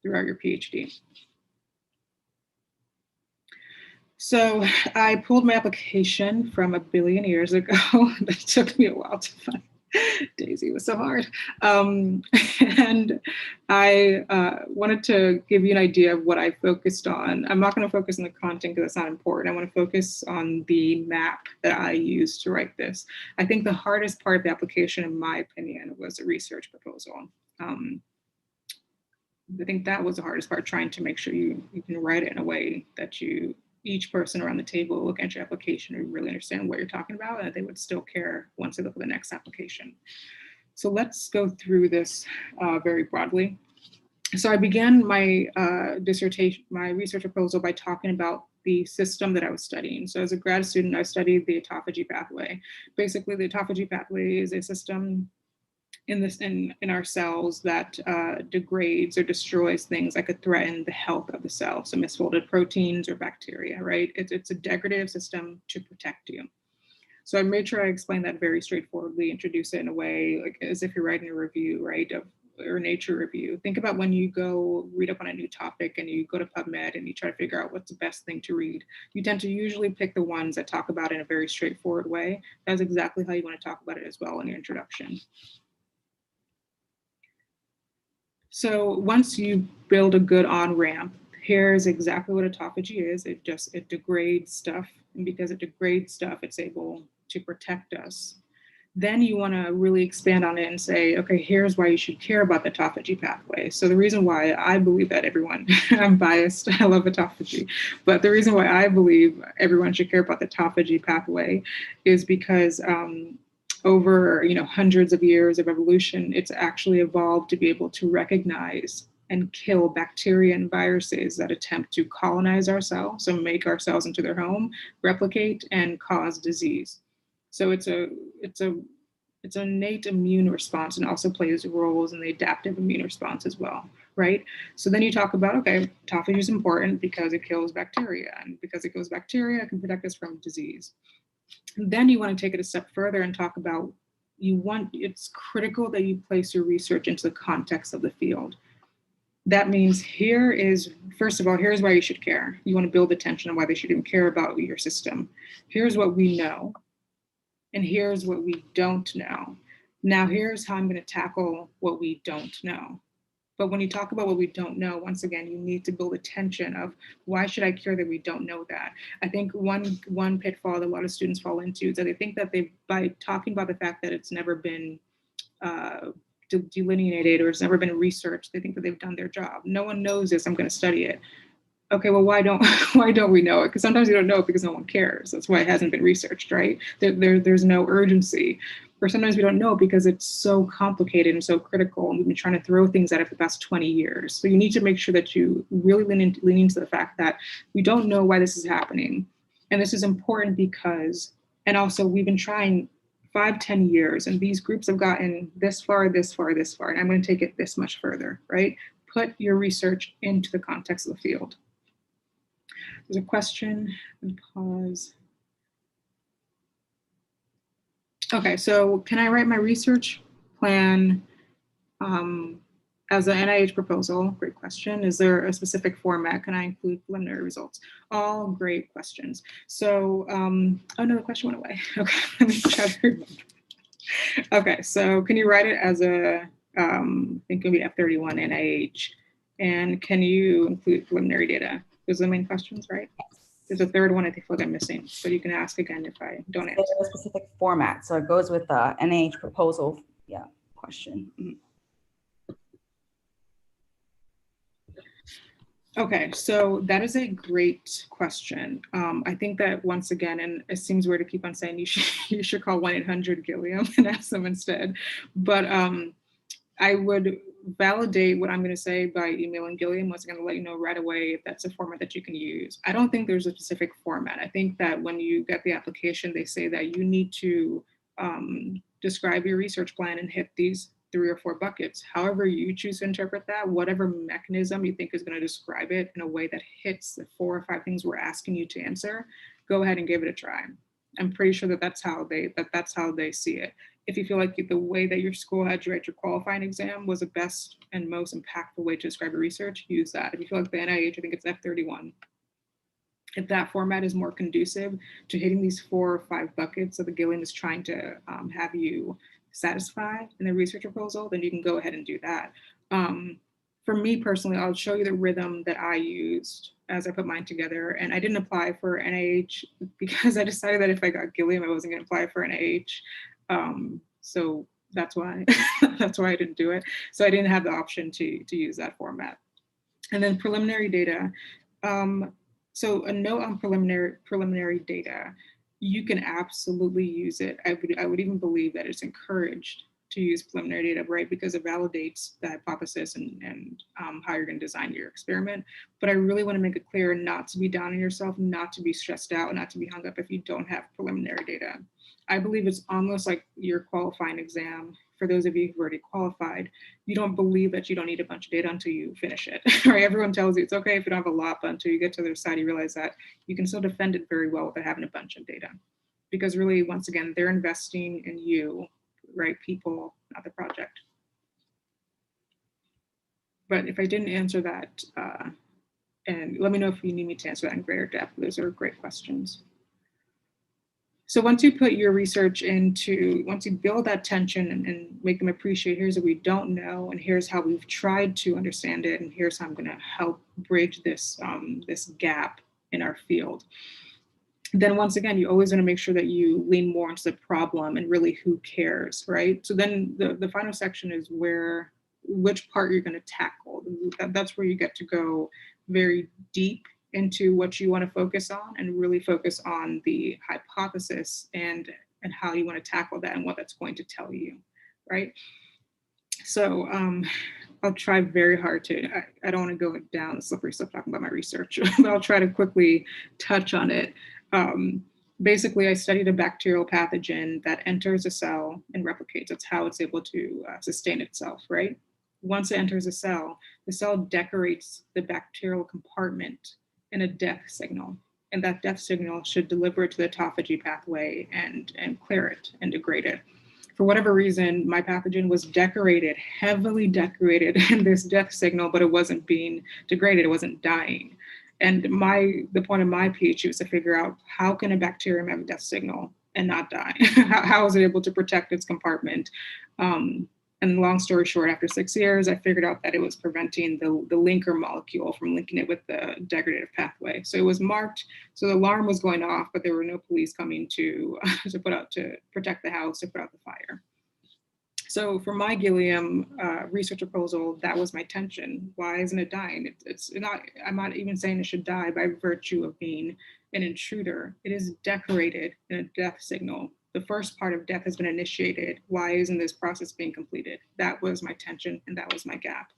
throughout your PhD. So I pulled my application from a billion years ago. That took me a while to find. Daisy was so hard. And I wanted to give you an idea of what I focused on. I'm not going to focus on the content because that's not important. I want to focus on the map that I used to write this. I think the hardest part of the application, in my opinion, was the research proposal. I think that was the hardest part, trying to make sure you can write it in a way that each person around the table look at your application and really understand what you're talking about, and that they would still care once they look at the next application. So let's go through this very broadly. So I began my dissertation, my research proposal, by talking about the system that I was studying. So as a grad student, I studied the autophagy pathway. Basically, the autophagy pathway is a system in our cells that degrades or destroys things that could threaten the health of the cell. So misfolded proteins or bacteria, right? It's a degradative system to protect you. So I made sure I explain that very straightforwardly, introduce it in a way like as if you're writing a review, right? Or nature review. Think about when you go read up on a new topic and you go to PubMed and you try to figure out what's the best thing to read. You tend to usually pick the ones that talk about it in a very straightforward way. That's exactly how you want to talk about it as well in your introduction. So once you build a good on-ramp, here's exactly what autophagy is. It degrades stuff. And because it degrades stuff, it's able to protect us. Then you want to really expand on it and say, okay, here's why you should care about the autophagy pathway. So the reason why I believe that everyone, I'm biased, I love autophagy, but the reason why I believe everyone should care about the autophagy pathway is because over hundreds of years of evolution, it's actually evolved to be able to recognize and kill bacteria and viruses that attempt to colonize our cells, so make our cells into their home, replicate, and cause disease. So it's an innate immune response and also plays roles in the adaptive immune response as well, right? So then you talk about, okay, autophagy is important because it kills bacteria, and because it kills bacteria, it can protect us from disease. And then you want to take it a step further and talk about it's critical that you place your research into the context of the field. That means first of all, here's why you should care. You want to build attention on why they should even care about your system. Here's what we know, and here's what we don't know. Now, here's how I'm going to tackle what we don't know. But when you talk about what we don't know, once again, you need to build a tension of why should I care that we don't know that? I think one pitfall that a lot of students fall into is that they think that by talking about the fact that it's never been delineated or it's never been researched, they think that they've done their job. No one knows this, I'm going to study it. Okay, well, why don't we know it? Because sometimes you don't know it because no one cares. That's why it hasn't been researched, right? There's no urgency. Or sometimes we don't know because it's so complicated and so critical, and we've been trying to throw things at it for the past 20 years. So you need to make sure that you really lean into the fact that we don't know why this is happening. And this is important because, and also we've been trying 5-10 years, and these groups have gotten this far, and I'm going to take it this much further, right? Put your research into the context of the field. There's a question, and pause. Okay, so can I write my research plan as an NIH proposal? Great question. Is there a specific format? Can I include preliminary results? All great questions. So, oh no, the question went away. Okay, let me try to remember. Okay, so can you write it as a, I think it would be F31 NIH, and can you include preliminary data? Those are the main questions, right? There's a third one I think I'm missing, but you can ask again if I don't answer. There's a specific format, so it goes with the NIH proposal, yeah, question. Okay, so that is a great question. I think that once again, and it seems weird to keep on saying you should call 1-800-Gilliam and ask them instead, but I would validate what I'm going to say by emailing Gilliam. Was going to let you know right away if that's a format that you can use. I don't think there's a specific format. I think that when you get the application, they say that you need to describe your research plan and hit these 3 or 4 buckets. However you choose to interpret that, whatever mechanism you think is going to describe it in a way that hits the 4 or 5 things we're asking you to answer, go ahead and give it a try. I'm pretty sure that that's how they see it. If you feel like the way that your school had you write your qualifying exam was the best and most impactful way to describe your research, use that. If you feel like the NIH, I think it's F31. If that format is more conducive to hitting these 4 or 5 buckets that the Gilliam is trying to have you satisfy in the research proposal, then you can go ahead and do that. For me personally, I'll show you the rhythm that I used as I put mine together. And I didn't apply for NIH because I decided that if I got Gilliam, I wasn't going to apply for NIH. So that's why that's why I didn't do it. So I didn't have the option to use that format. And then preliminary data. So a note on preliminary data, you can absolutely use it. I would even believe that it's encouraged to use preliminary data, right? Because it validates the hypothesis and how you're going to design your experiment. But I really want to make it clear not to be down on yourself, not to be stressed out, not to be hung up if you don't have preliminary data. I believe it's almost like your qualifying exam. For those of you who've already qualified, you don't believe that you don't need a bunch of data until you finish it, right? Everyone tells you it's okay if you don't have a lot, but until you get to the other side, you realize that you can still defend it very well without having a bunch of data. Because really, once again, they're investing in you, right? People, not the project. But if I didn't answer that, and let me know if you need me to answer that in greater depth. Those are great questions. So once you put your research into, once you build that tension and make them appreciate, here's what we don't know, and here's how we've tried to understand it, and here's how I'm going to help bridge this, this gap in our field. Then once again, you always want to make sure that you lean more into the problem and really who cares, right? So then the final section is which part you're going to tackle. That's where you get to go very deep into what you want to focus on and really focus on the hypothesis and how you want to tackle that and what that's going to tell you, right? So I'll try very hard to, I don't want to go down the slippery slope talking about my research, but I'll try to quickly touch on it. Basically, I studied a bacterial pathogen that enters a cell and replicates. That's how it's able to sustain itself, right? Once it enters a cell, the cell decorates the bacterial compartment in a death signal. And that death signal should deliver it to the autophagy pathway and clear it and degrade it. For whatever reason, my pathogen was decorated, heavily decorated in this death signal, but it wasn't being degraded, it wasn't dying. And the point of my PhD was to figure out how can a bacterium have a death signal and not die? How is it able to protect its compartment? And long story short, after 6 years, I figured out that it was preventing the linker molecule from linking it with the degradative pathway. So it was marked, so the alarm was going off, but there were no police coming to protect the house, to put out the fire. So for my Gilliam research proposal, that was my tension. Why isn't it dying? It's not, I'm not even saying it should die by virtue of being an intruder. It is decorated in a death signal. The first part of death has been initiated. Why isn't this process being completed? That was my tension and that was my gap.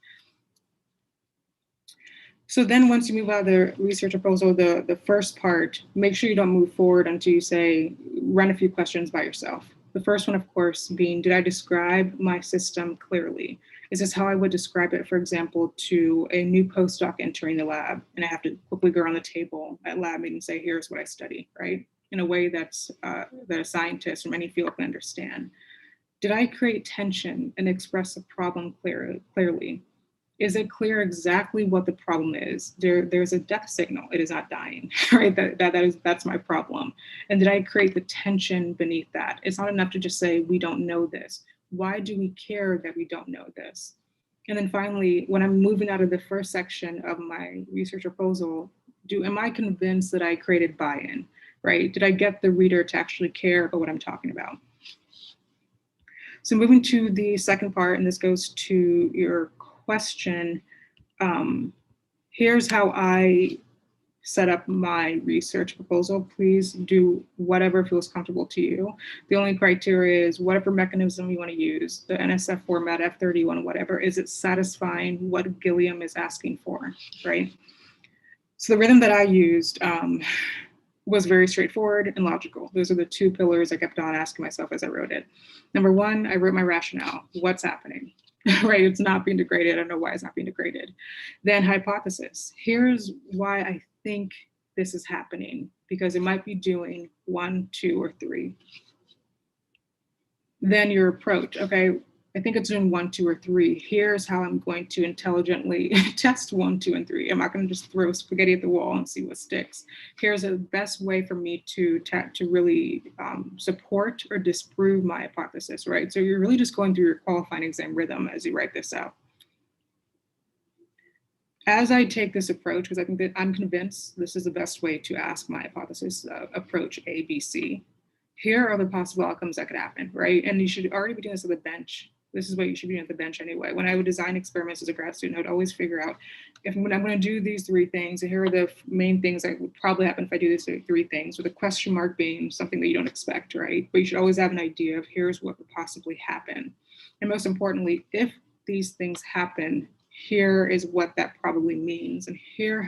So then once you move out of the research proposal, the first part, make sure you don't move forward until you say, run a few questions by yourself. The first one, of course, being, did I describe my system clearly? Is this how I would describe it, for example, to a new postdoc entering the lab, and I have to quickly go around the table at lab meeting and say, here's what I study, right? In a way that's that a scientist from any field can understand. Did I create tension and express a problem clearly? Is it clear exactly what the problem is? There's a death signal. It is not dying, right? That's my problem. And did I create the tension beneath that? It's not enough to just say, we don't know this. Why do we care that we don't know this? And then finally, when I'm moving out of the first section of my research proposal, am I convinced that I created buy-in, right? Did I get the reader to actually care about what I'm talking about? So moving to the second part, and this goes to your question, here's how I set up my research proposal. Please do whatever feels comfortable to you. The only criteria is whatever mechanism you want to use, the NSF format, F31, whatever, is it satisfying what Gilliam is asking for, right? So the rhythm that I used was very straightforward and logical. Those are the two pillars I kept on asking myself as I wrote it. Number one, I wrote my rationale. What's happening? Right, it's not being degraded. I don't know why it's not being degraded. Then hypothesis. Here's why I think this is happening, because it might be doing 1, 2, or 3. Then your approach. Okay, I think it's doing 1, 2, or 3. Here's how I'm going to intelligently test 1, 2, and 3. I'm not going to just throw spaghetti at the wall and see what sticks. Here's the best way for me to really support or disprove my hypothesis, right? So you're really just going through your qualifying exam rhythm as you write this out. As I take this approach, because I think that I'm convinced this is the best way to ask my hypothesis, approach A, B, C. Here are the possible outcomes that could happen, right? And you should already be doing this at the bench. This is what you should be doing at the bench anyway. When I would design experiments as a grad student, I would always figure out when I'm going to do these 3 things, and here are the main things that would probably happen if I do these 3 things, with a question mark being something that you don't expect, right? But you should always have an idea of here's what could possibly happen. And most importantly, if these things happen, here is what that probably means. And here's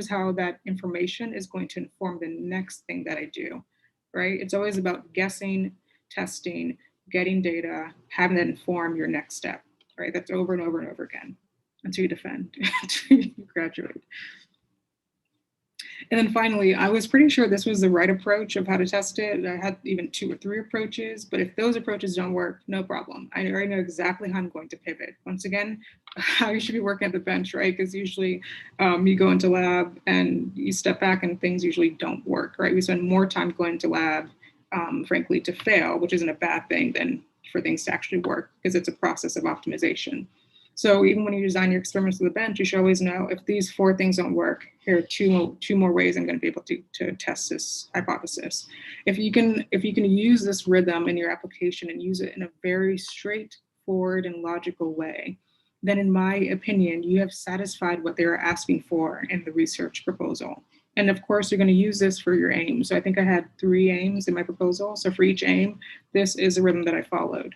how that information is going to inform the next thing that I do, right? It's always about guessing, testing, getting data, having that inform your next step, right? That's over and over and over again until you defend, until you graduate. And then finally, I was pretty sure this was the right approach of how to test it. I had even 2 or 3 approaches, but if those approaches don't work, no problem. I already know exactly how I'm going to pivot. Once again, how you should be working at the bench, right? Because usually you go into lab and you step back and things usually don't work, right? We spend more time going to lab, frankly, to fail, which isn't a bad thing, than for things to actually work, because it's a process of optimization. So even when you design your experiments to the bench, you should always know if these 4 things don't work, here are two more ways I'm going to be able to test this hypothesis. If you can use this rhythm in your application and use it in a very straightforward and logical way, then in my opinion, you have satisfied what they are asking for in the research proposal. And of course, you're going to use this for your aim. So I think I had 3 aims in my proposal. So for each aim, this is a rhythm that I followed.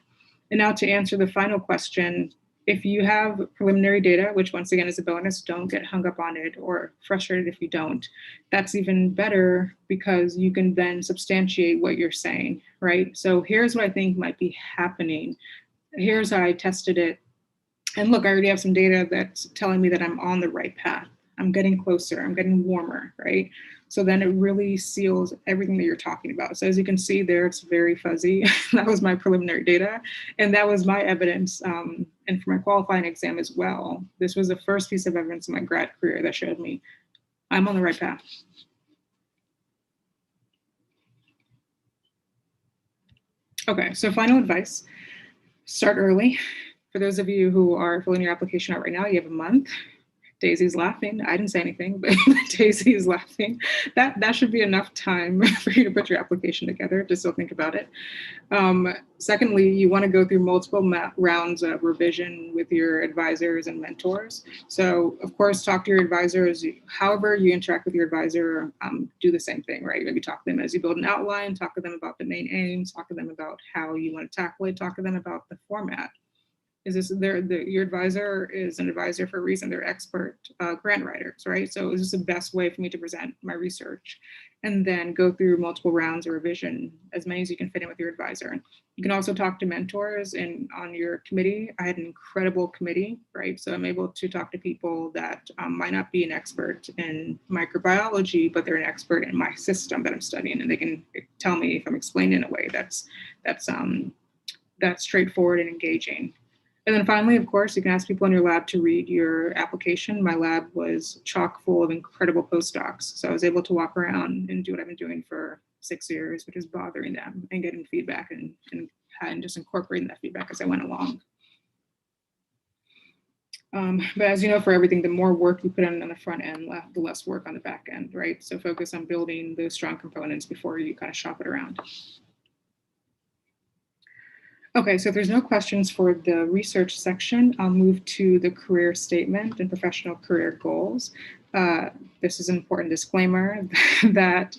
And now to answer the final question, if you have preliminary data, which once again is a bonus, don't get hung up on it or frustrated if you don't. That's even better, because you can then substantiate what you're saying, right? So here's what I think might be happening. Here's how I tested it. And look, I already have some data that's telling me that I'm on the right path. I'm getting closer, I'm getting warmer, right? So then it really seals everything that you're talking about. So as you can see there, it's very fuzzy. That was my preliminary data, and that was my evidence. And for my qualifying exam as well, this was the first piece of evidence in my grad career that showed me I'm on the right path. Okay, so final advice, start early. For those of you who are filling your application out right now, you have a month. Daisy's laughing. I didn't say anything, but Daisy is laughing. That should be enough time for you to put your application together. Just still think about it. Secondly, you want to go through multiple rounds of revision with your advisors and mentors. So of course, talk to your advisors. However you interact with your advisor, do the same thing, right? Maybe talk to them as you build an outline, talk to them about the main aims, talk to them about how you want to tackle it, talk to them about the format. Your advisor is an advisor for a reason. They're expert grant writers, right? So is this the best way for me to present my research? and then go through multiple rounds of revision, as many as you can fit in with your advisor. You can also talk to mentors on your committee. I had an incredible committee, right? So I'm able to talk to people that might not be an expert in microbiology, but they're an expert in my system that I'm studying, and they can tell me if I'm explaining in a way that's straightforward and engaging. And then finally, of course, you can ask people in your lab to read your application. My lab was chock full of incredible postdocs. So I was able to walk around and do what I've been doing for 6 years, which is bothering them and getting feedback and just incorporating that feedback as I went along. But as you know, for everything, the more work you put in on the front end, the less work on the back end, right? So focus on building those strong components before you kind of shop it around. Okay, so if there's no questions for the research section, I'll move to the career statement and professional career goals. This is an important disclaimer that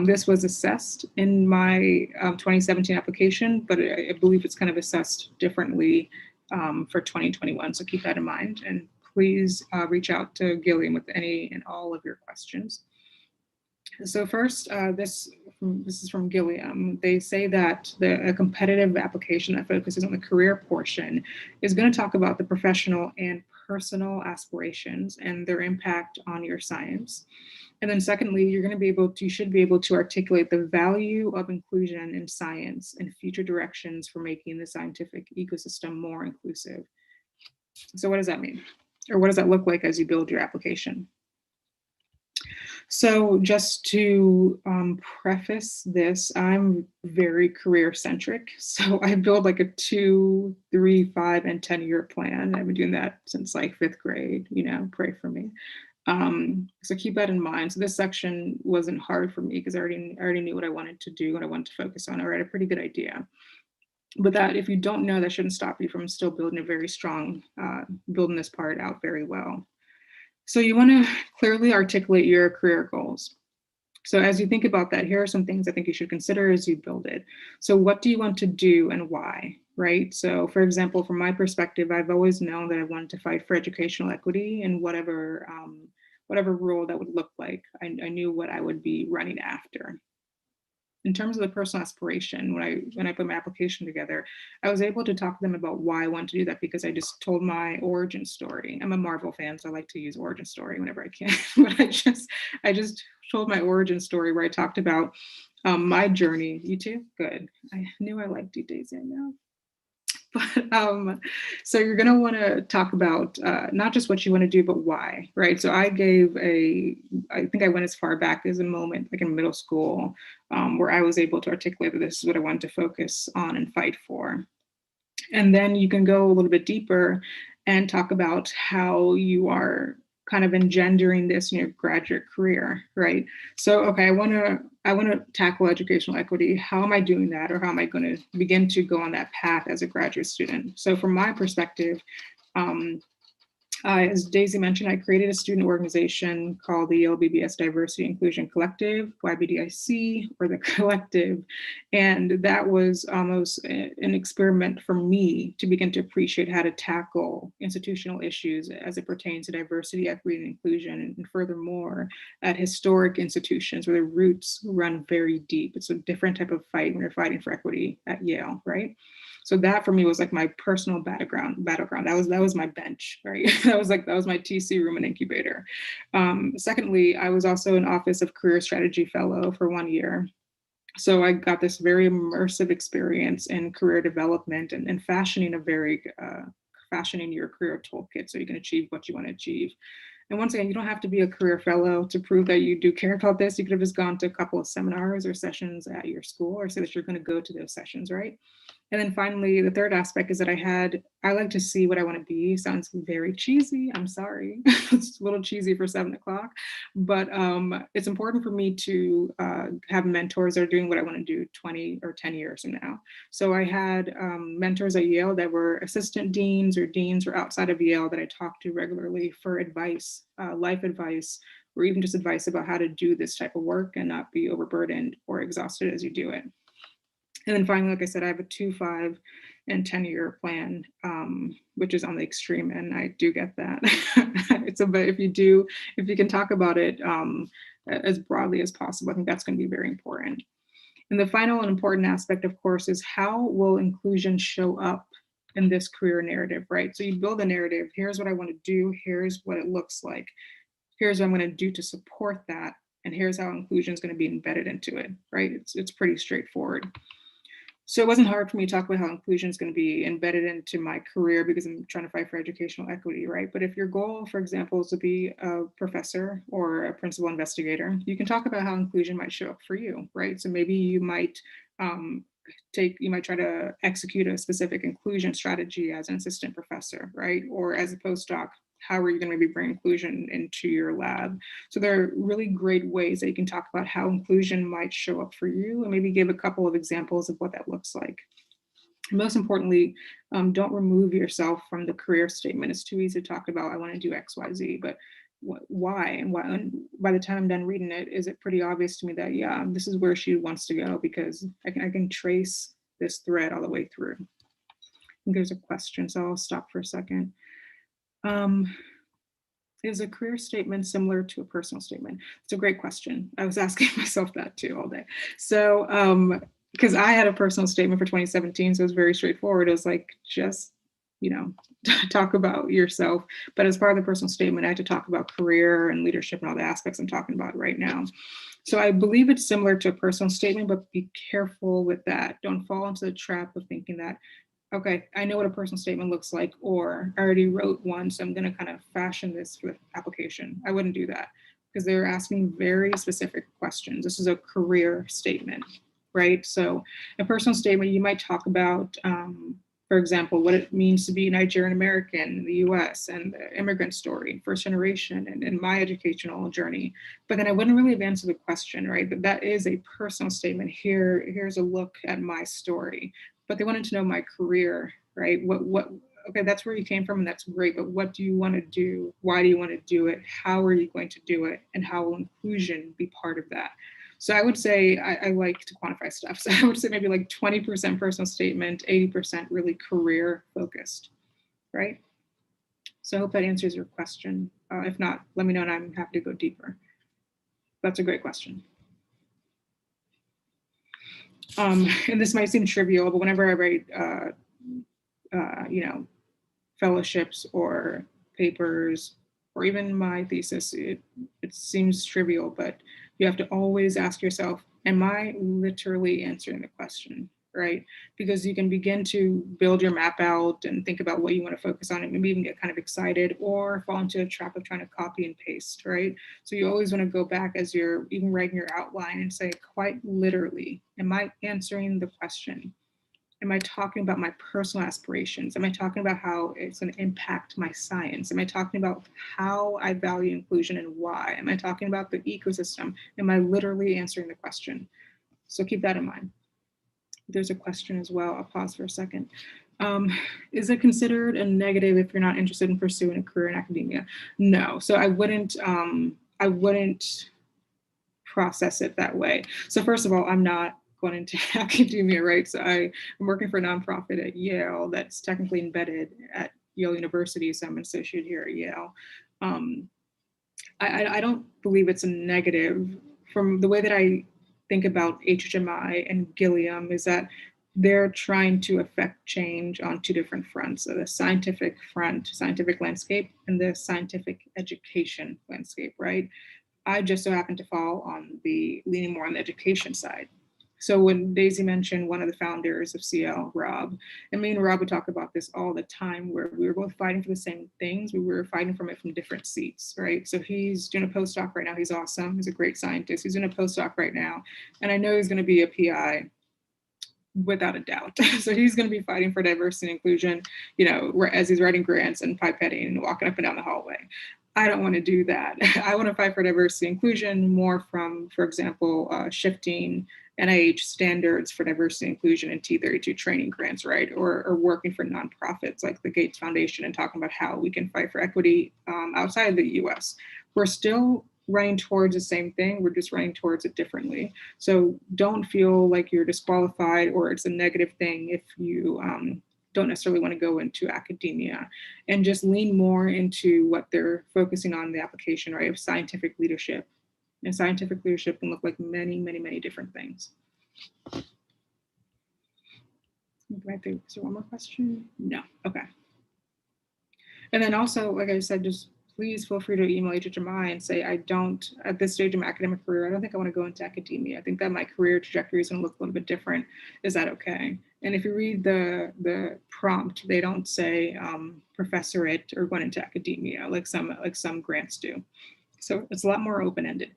this was assessed in my 2017 application, but I believe it's kind of assessed differently for 2021. So keep that in mind, and please reach out to Gilliam with any and all of your questions. So first, this is from Gilliam. They say that a competitive application that focuses on the career portion is going to talk about the professional and personal aspirations and their impact on your science. And then secondly, you should be able to articulate the value of inclusion in science and future directions for making the scientific ecosystem more inclusive. So what does that mean? Or what does that look like as you build your application? So just to preface this, I'm very career centric. So I build like a 2, 3, 5, and 10-year plan. I've been doing that since like 5th grade, pray for me. So keep that in mind. So this section wasn't hard for me because I already knew what I wanted to do and I wanted to focus on. I had a pretty good idea. But that, if you don't know, that shouldn't stop you from still building a very strong, building this part out very well. So you want to clearly articulate your career goals. So as you think about that, here are some things I think you should consider as you build it. So what do you want to do and why, right? So for example, from my perspective, I've always known that I wanted to fight for educational equity in whatever role that would look like. I knew what I would be running after. In terms of the personal aspiration, when I put my application together, I was able to talk to them about why I wanted to do that because I just told my origin story. I'm a Marvel fan, so I like to use origin story whenever I can. But I just told my origin story where I talked about my journey. You too? Good. I knew I liked you, Daisy. I know. But so you're going to want to talk about not just what you want to do, but why, right? So I think I went as far back as a moment, like in middle school, where I was able to articulate that this is what I wanted to focus on and fight for. And then you can go a little bit deeper and talk about how you are kind of engendering this in your graduate career, right? So, okay, I want to tackle educational equity. How am I doing that? Or how am I going to begin to go on that path as a graduate student? So from my perspective, as Daisy mentioned, I created a student organization called the Yale BBS Diversity Inclusion Collective, YBDIC, or the Collective. And that was almost an experiment for me to begin to appreciate how to tackle institutional issues as it pertains to diversity, equity, and inclusion. And furthermore, at historic institutions where the roots run very deep. It's a different type of fight when you're fighting for equity at Yale, right? So that for me was like my personal battleground. That was my bench, right? that was my TC room and incubator. Secondly, I was also an Office of Career Strategy Fellow for 1 year. So I got this very immersive experience in career development and fashioning your career toolkit so you can achieve what you want to achieve. And once again, you don't have to be a career fellow to prove that you do care about this. You could have just gone to a couple of seminars or sessions at your school or say that you're going to go to those sessions, right? And then finally, the third aspect is that I like to see what I want to be. Sounds very cheesy. I'm sorry. It's a little cheesy for 7 o'clock, but it's important for me to have mentors that are doing what I want to do 20 or 10 years from now. So I had mentors at Yale that were assistant deans or outside of Yale that I talked to regularly for advice, life advice, or even just advice about how to do this type of work and not be overburdened or exhausted as you do it. And then finally, like I said, I have a 2, 5, and 10-year plan, which is on the extreme end. I do get that. But if you can talk about it as broadly as possible. I think that's going to be very important. And the final and important aspect, of course, is how will inclusion show up in this career narrative, right? So you build a narrative, here's what I want to do, here's what it looks like, here's what I'm going to do to support that, and here's how inclusion is going to be embedded into it, right? It's pretty straightforward. So it wasn't hard for me to talk about how inclusion is going to be embedded into my career because I'm trying to fight for educational equity, right? But if your goal, for example, is to be a professor or a principal investigator, you can talk about how inclusion might show up for you, right? So maybe you might try to execute a specific inclusion strategy as an assistant professor, right? Or as a postdoc, how are you going to maybe bring inclusion into your lab? So there are really great ways that you can talk about how inclusion might show up for you and maybe give a couple of examples of what that looks like. And most importantly, don't remove yourself from the career statement. It's too easy to talk about, I want to do X, Y, Z, but why? And why? And by the time I'm done reading it, is it pretty obvious to me that, yeah, this is where she wants to go because I can trace this thread all the way through. I think there's a question, so I'll stop for a second. Is a career statement similar to a personal statement? It's a great question. I was asking myself that too all day. So, because I had a personal statement for 2017, so it was very straightforward. It was like, just, talk about yourself. But as part of the personal statement, I had to talk about career and leadership and all the aspects I'm talking about right now. So I believe it's similar to a personal statement, but be careful with that. Don't fall into the trap of thinking that, okay, I know what a personal statement looks like, or I already wrote one, so I'm going to kind of fashion this for the application. I wouldn't do that because they're asking very specific questions. This is a career statement, right? So a personal statement, you might talk about, for example, what it means to be Nigerian American in the US and the immigrant story, first generation, and my educational journey. But then I wouldn't really have answered the question, right? But that is a personal statement. Here's a look at my story. But they wanted to know my career, right? Okay, that's where you came from and that's great, but what do you want to do? Why do you want to do it? How are you going to do it? And how will inclusion be part of that? So I would say I like to quantify stuff. So I would say maybe like 20% personal statement, 80% really career focused, right? So I hope that answers your question. If not, let me know and I'm happy to go deeper. That's a great question. And this might seem trivial, but whenever I write, fellowships or papers, or even my thesis, it seems trivial, but you have to always ask yourself, am I literally answering the question, right? Because you can begin to build your map out and think about what you want to focus on and maybe even get kind of excited or fall into a trap of trying to copy and paste, right? So you always want to go back as you're even writing your outline and say, quite literally, am I answering the question? Am I talking about my personal aspirations? Am I talking about how it's going to impact my science? Am I talking about how I value inclusion and why? Am I talking about the ecosystem? Am I literally answering the question? So keep that in mind. There's a question as well. I'll pause for a second. Is it considered a negative if you're not interested in pursuing a career in academia? No. So I wouldn't process it that way. So first of all, I'm not going into academia, right? So I'm working for a nonprofit at Yale that's technically embedded at Yale University, so I'm an associate here at Yale. I don't believe it's a negative. From the way that I think about HHMI and Gilliam is that they're trying to affect change on two different fronts, so the scientific front, scientific landscape, and the scientific education landscape, right? I just so happen to fall on the leaning more on the education side. So when Daisy mentioned one of the founders of CL, Rob, and me and Rob would talk about this all the time, where we were both fighting for the same things. We were fighting from it from different seats, right? So he's doing a postdoc right now. He's awesome. He's a great scientist. He's doing a postdoc right now. And I know he's going to be a PI without a doubt. So he's going to be fighting for diversity and inclusion, as he's writing grants and pipetting and walking up and down the hallway. I don't want to do that. I want to fight for diversity and inclusion more from, for example, shifting NIH standards for diversity and inclusion in T32 training grants, right? Or working for nonprofits like the Gates Foundation and talking about how we can fight for equity outside of the US. We're still running towards the same thing. We're just running towards it differently. So don't feel like you're disqualified or it's a negative thing if you don't necessarily want to go into academia, and just lean more into what they're focusing on in the application, right, of scientific leadership And scientific leadership can look like many, many, many different things. Is there one more question? No, okay. And then also, like I said, just please feel free to email HHMI and say, I don't, at this stage of my academic career, I don't think I want to go into academia. I think that my career trajectory is going to look a little bit different. Is that okay? And if you read the prompt, they don't say professorate or going into academia like some grants do. So it's a lot more open-ended.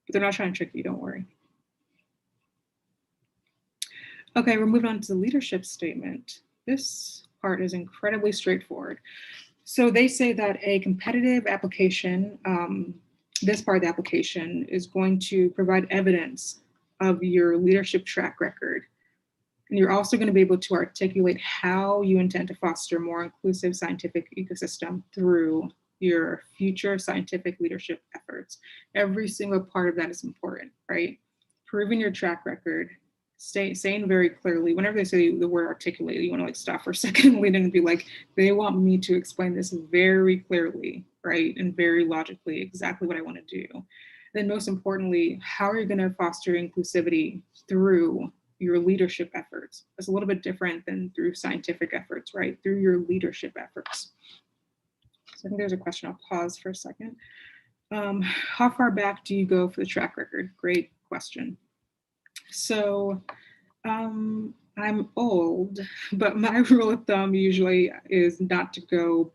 But they're not trying to trick you, don't worry. Okay, we're moving on to the leadership statement. This part is incredibly straightforward. So they say that a competitive application, this part of the application is going to provide evidence of your leadership track record. And you're also going to be able to articulate how you intend to foster a more inclusive scientific ecosystem through your future scientific leadership efforts. Every single part of that is important, right? Proving your track record, saying very clearly, whenever they say the word articulate, you want to like stop for a second, lean in and be like, they want me to explain this very clearly, right? And very logically, exactly what I want to do. And then most importantly, how are you going to foster inclusivity through your leadership efforts? It's a little bit different than through scientific efforts, right? Through your leadership efforts. So I think there's a question. I'll pause for a second. How far back do you go for the track record? Great question. So I'm old, but my rule of thumb usually is not to go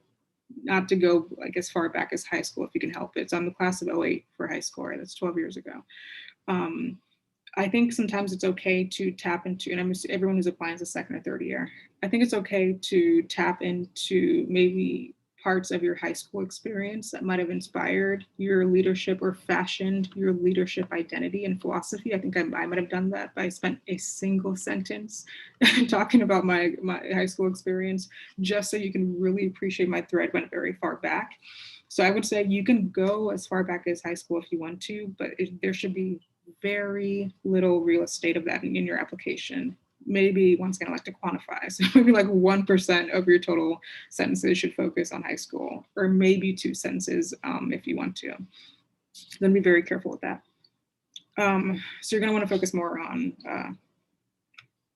like as far back as high school if you can help it. So I'm the class of 08 for high school, right? That's 12 years ago. I think sometimes it's okay to tap into, and everyone who's applying is a second or third year. I think it's okay to tap into maybe parts of your high school experience that might have inspired your leadership or fashioned your leadership identity and philosophy. I think I might have done that, but I spent a single sentence talking about my high school experience, just so you can really appreciate my thread went very far back. So I would say you can go as far back as high school if you want to, but there should be very little real estate of that in your application. Maybe, once again, I like to quantify. So maybe like 1% of your total sentences should focus on high school, or maybe 2 sentences if you want to. Then be very careful with that. So you're going to want to focus more on,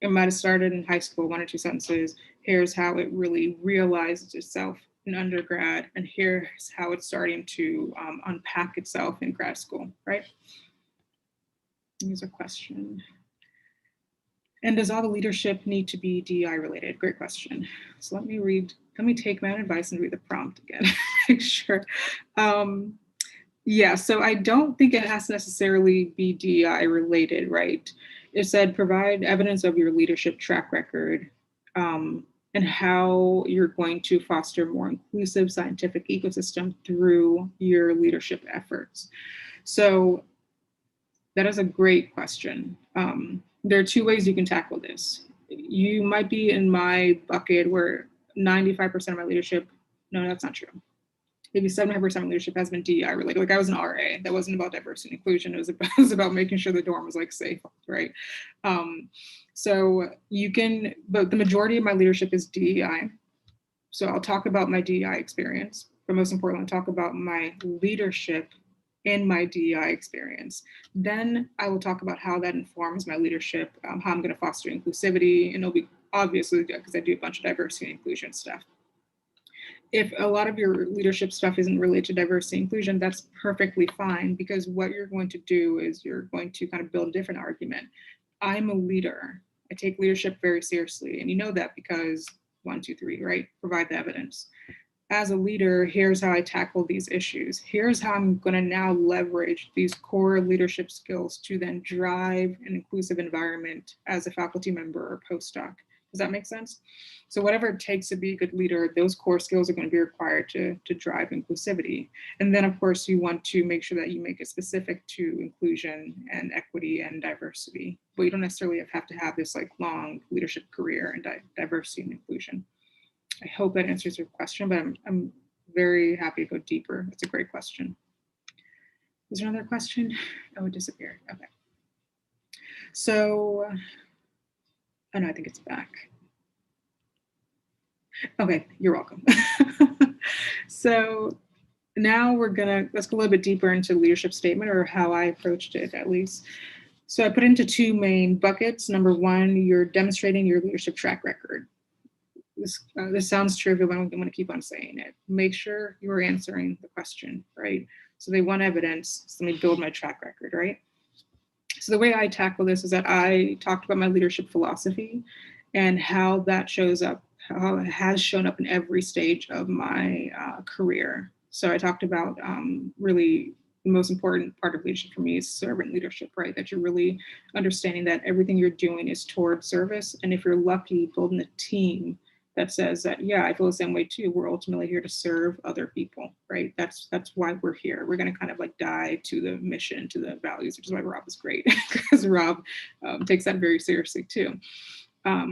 it might have started in high school, 1 or 2 sentences. Here's how it really realized itself in undergrad, and here's how it's starting to unpack itself in grad school, right? Here's a question. And does all the leadership need to be DEI related? Great question. So let me take my own advice and read the prompt again, make sure. Yeah, so I don't think it has to necessarily be DEI related, right? It said provide evidence of your leadership track record and how you're going to foster more inclusive scientific ecosystem through your leadership efforts. So that is a great question. There are 2 ways you can tackle this. You might be in my bucket where 95% of my leadership, no, that's not true. Maybe 75% of leadership has been DEI related. Like I was an RA, that wasn't about diversity and inclusion. It was about making sure the dorm was like safe, right? So you can, but the majority of my leadership is DEI. So I'll talk about my DEI experience, but most importantly, I'll talk about my leadership in my DEI experience. Then I will talk about how that informs my leadership, how I'm going to foster inclusivity, and it'll be obviously because I do a bunch of diversity and inclusion stuff. If a lot of your leadership stuff isn't related to diversity and inclusion, that's perfectly fine, because what you're going to do is you're going to kind of build a different argument. I'm a leader. I take leadership very seriously. And you know that because 1, 2, 3, right? Provide the evidence. As a leader, here's how I tackle these issues. Here's how I'm going to now leverage these core leadership skills to then drive an inclusive environment as a faculty member or postdoc. Does that make sense? So whatever it takes to be a good leader, those core skills are going to be required to drive inclusivity. And then, of course, you want to make sure that you make it specific to inclusion and equity and diversity. But you don't necessarily have to have this like long leadership career in diversity and inclusion. I hope that answers your question, but I'm very happy to go deeper. It's a great question. Is there another question? Oh, it disappeared. Okay. So, oh no, I think it's back. Okay, you're welcome. So Now let's go a little bit deeper into the leadership statement, or how I approached it at least. So I put it into two main buckets. Number one, you're demonstrating your leadership track record. This sounds trivial, but I'm going to keep on saying it. Make sure you're answering the question, right? So they want evidence, so let me build my track record, right? So the way I tackle this is that I talked about my leadership philosophy and how that shows up, how it has shown up in every stage of my career. So I talked about really the most important part of leadership for me is servant leadership, right? That you're really understanding that everything you're doing is toward service. And if you're lucky, building a team that says that, yeah, I feel the same way too. We're ultimately here to serve other people, right? That's why we're here. We're going to kind of like die to the mission, to the values, which is why Rob is great, because Rob takes that very seriously too.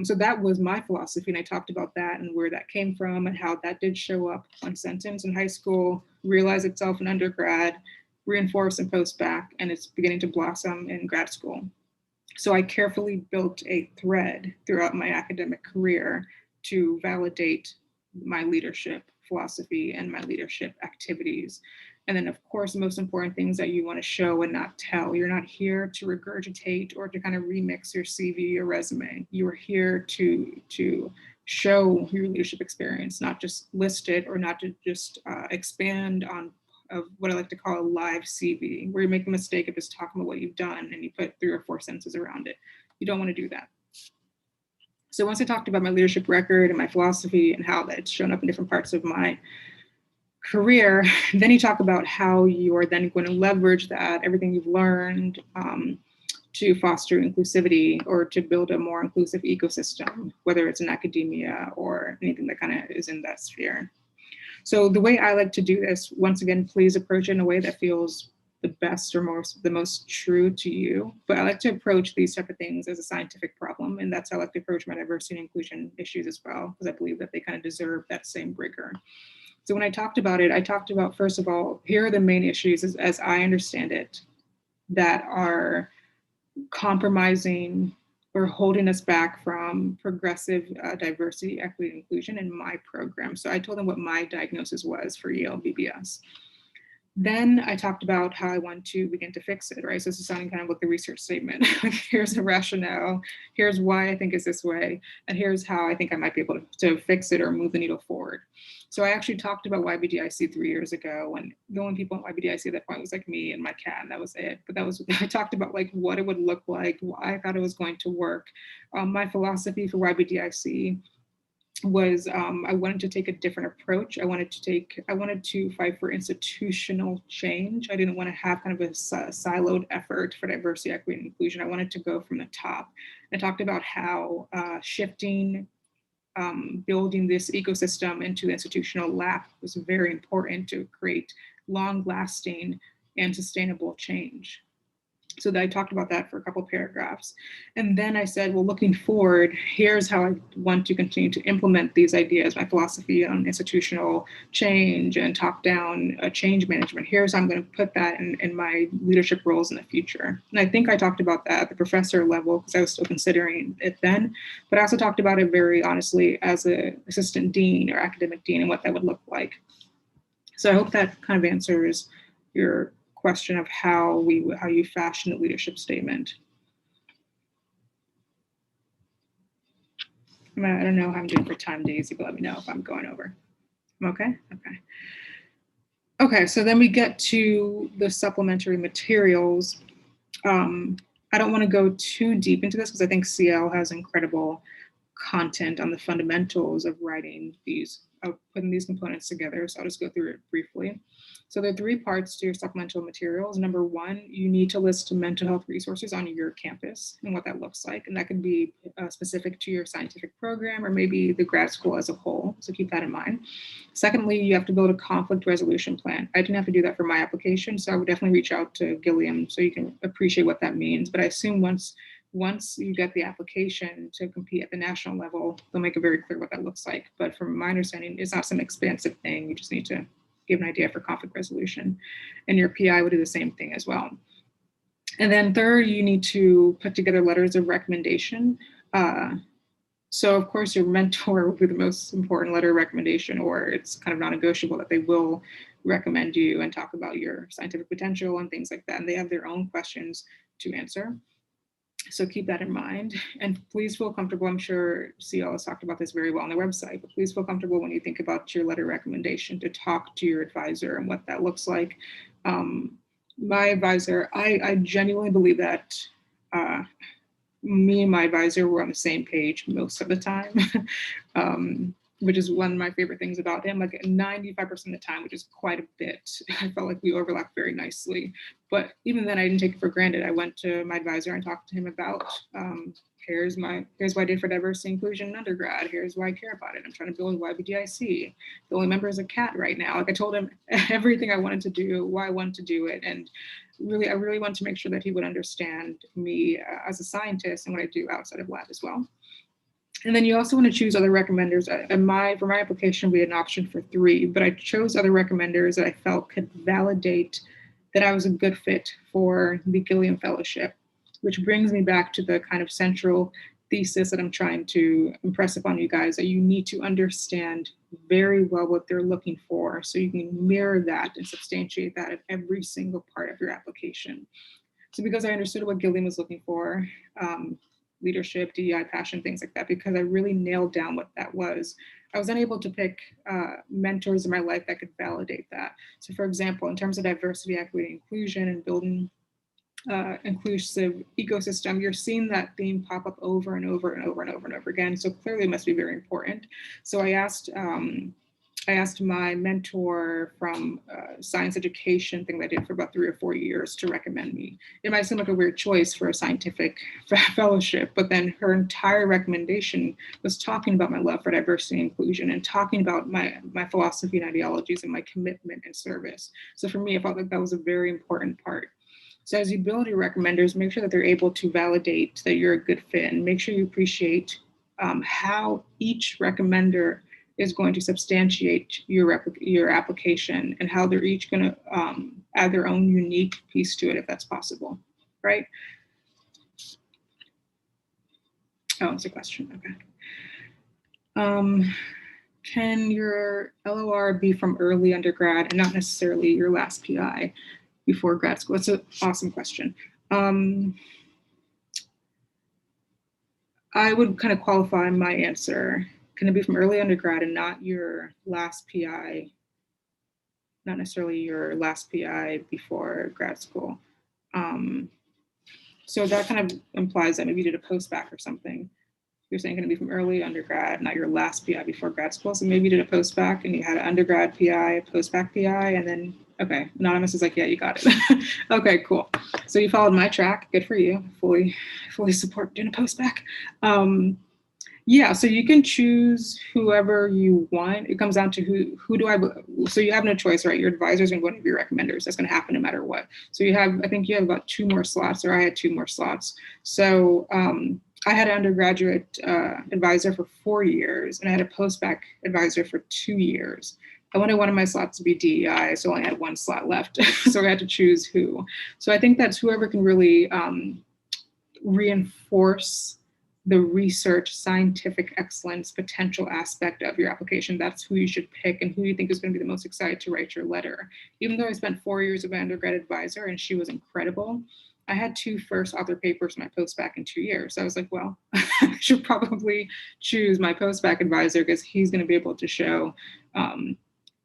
So that was my philosophy, and I talked about that and where that came from and how that did show up on sentence in high school, realize itself in undergrad, reinforce and post back, and it's beginning to blossom in grad school. So I carefully built a thread throughout my academic career to validate my leadership philosophy and my leadership activities. And then, of course, the most important things that you want to show and not tell. You're not here to regurgitate or to kind of remix your CV or resume. You are here to show your leadership experience, not just list it or not to just expand on of what I like to call a live CV, where you make the mistake of just talking about what you've done and you put 3 or 4 sentences around it. You don't want to do that. So once I talked about my leadership record and my philosophy and how that's shown up in different parts of my career, then you talk about how you are then going to leverage that, everything you've learned, to foster inclusivity or to build a more inclusive ecosystem, whether it's in academia or anything that kind of is in that sphere. So the way I like to do this, once again, please approach it in a way that feels the best or the most true to you. But I like to approach these type of things as a scientific problem. And that's how I like to approach my diversity and inclusion issues as well, because I believe that they kind of deserve that same rigor. So when I talked about it, I talked about, first of all, here are the main issues as I understand it that are compromising or holding us back from progressive diversity, equity, and inclusion in my program. So I told them what my diagnosis was for Yale BBS. Then I talked about how I want to begin to fix it, right? So this is sounding kind of like the research statement. Here's the rationale, here's why I think it's this way, and here's how I think I might be able to fix it or move the needle forward. So I actually talked about YBDIC 3 years ago, and the only people at YBDIC at that point was like me and my cat, and that was it. But I talked about like what it would look like, why I thought it was going to work. My philosophy for YBDIC was I wanted to take a different approach. I wanted to fight for institutional change. I didn't want to have kind of a siloed effort for diversity, equity, and inclusion. I wanted to go from the top. I talked about how shifting, building this ecosystem into the institutional lab was very important to create long-lasting and sustainable change. So that I talked about that for a couple of paragraphs. And then I said, well, looking forward, here's how I want to continue to implement these ideas, my philosophy on institutional change and top-down change management. Here's how I'm going to put that in my leadership roles in the future. And I think I talked about that at the professor level because I was still considering it then, but I also talked about it very honestly as an assistant dean or academic dean and what that would look like. So I hope that kind of answers your question of how you fashion a leadership statement. I don't know how I'm doing for time, Daisy, but let me know if I'm going over. Okay. Okay, so then we get to the supplementary materials. I don't want to go too deep into this because I think CL has incredible content on the fundamentals of writing these, of putting these components together. So I'll just go through it briefly. So there are 3 parts to your supplemental materials. Number 1, you need to list mental health resources on your campus and what that looks like. And that can be specific to your scientific program or maybe the grad school as a whole. So keep that in mind. Secondly, you have to build a conflict resolution plan. I didn't have to do that for my application, so I would definitely reach out to Gilliam so you can appreciate what that means. But I assume once you get the application to compete at the national level, they'll make it very clear what that looks like. But from my understanding, it's not some expansive thing. You just need to give an idea for conflict resolution. And your PI would do the same thing as well. And then third, you need to put together letters of recommendation So of course your mentor will be the most important letter of recommendation, or it's kind of non-negotiable that they will recommend you and talk about your scientific potential and things like that. And they have their own questions to answer. So keep that in mind, and please feel comfortable. I'm sure CL has talked about this very well on their website, but please feel comfortable when you think about your letter recommendation to talk to your advisor and what that looks like. My advisor, I genuinely believe that me and my advisor were on the same page most of the time, which is one of my favorite things about him. Like 95% of the time, which is quite a bit, I felt like we overlapped very nicely. But even then, I didn't take it for granted. I went to my advisor and talked to him about, here's what I did for diversity inclusion in undergrad. Here's why I care about it. I'm trying to build YBDIC. The only member is a cat right now. Like I told him everything I wanted to do, why I wanted to do it, and I really want to make sure that he would understand me as a scientist and what I do outside of lab as well. And then you also want to choose other recommenders. For my application, we had an option for 3, but I chose other recommenders that I felt could validate that I was a good fit for the Gilliam Fellowship, which brings me back to the kind of central thesis that I'm trying to impress upon you guys, that you need to understand very well what they're looking for so you can mirror that and substantiate that at every single part of your application. So because I understood what Gilliam was looking for, leadership, DEI, passion, things like that, because I really nailed down what that was, I was unable to pick mentors in my life that could validate that. So for example, in terms of diversity, equity, inclusion, and building inclusive ecosystem, you're seeing that theme pop up over and over and over and over and over again. So clearly it must be very important. So I asked my mentor from science education thing that I did for about 3 or 4 years to recommend me. It might seem like a weird choice for a scientific fellowship, but then her entire recommendation was talking about my love for diversity and inclusion and talking about my philosophy and ideologies and my commitment and service. So for me, I felt like that was a very important part. So as you build your recommenders, make sure that they're able to validate that you're a good fit, and make sure you appreciate how each recommender is going to substantiate your application and how they're each going to add their own unique piece to it if that's possible, right? Oh, it's a question, okay. Can your LOR be from early undergrad and not necessarily your last PI before grad school? That's an awesome question. I would kind of qualify my answer. Can it be from early undergrad and not your last PI, not necessarily your last PI before grad school? So that kind of implies that maybe you did a post-bac or something. You're saying going to be from early undergrad, not your last PI before grad school. So maybe you did a post-bac and you had an undergrad PI, a post-bac PI, and then, okay, Anonymous is like, yeah, you got it. Okay, cool. So you followed my track. Good for you. Fully support doing a post-bac. Yeah, so you can choose whoever you want. It comes down to so you have no choice, right? Your advisor is going to be one of your recommenders. That's going to happen no matter what. So I think you have about 2 more slots, or I had 2 more slots. So I had an undergraduate advisor for 4 years, and I had a post-bac advisor for 2 years. I wanted one of my slots to be DEI, so I only had 1 slot left. So I had to choose who. So I think that's whoever can really reinforce the research, scientific excellence, potential aspect of your application. That's who you should pick and who you think is going to be the most excited to write your letter. Even though I spent 4 years with my undergrad advisor and she was incredible, I had 2 first author papers in my post-bac in 2 years. So I was like, well, I should probably choose my post-bac advisor because he's going to be able to show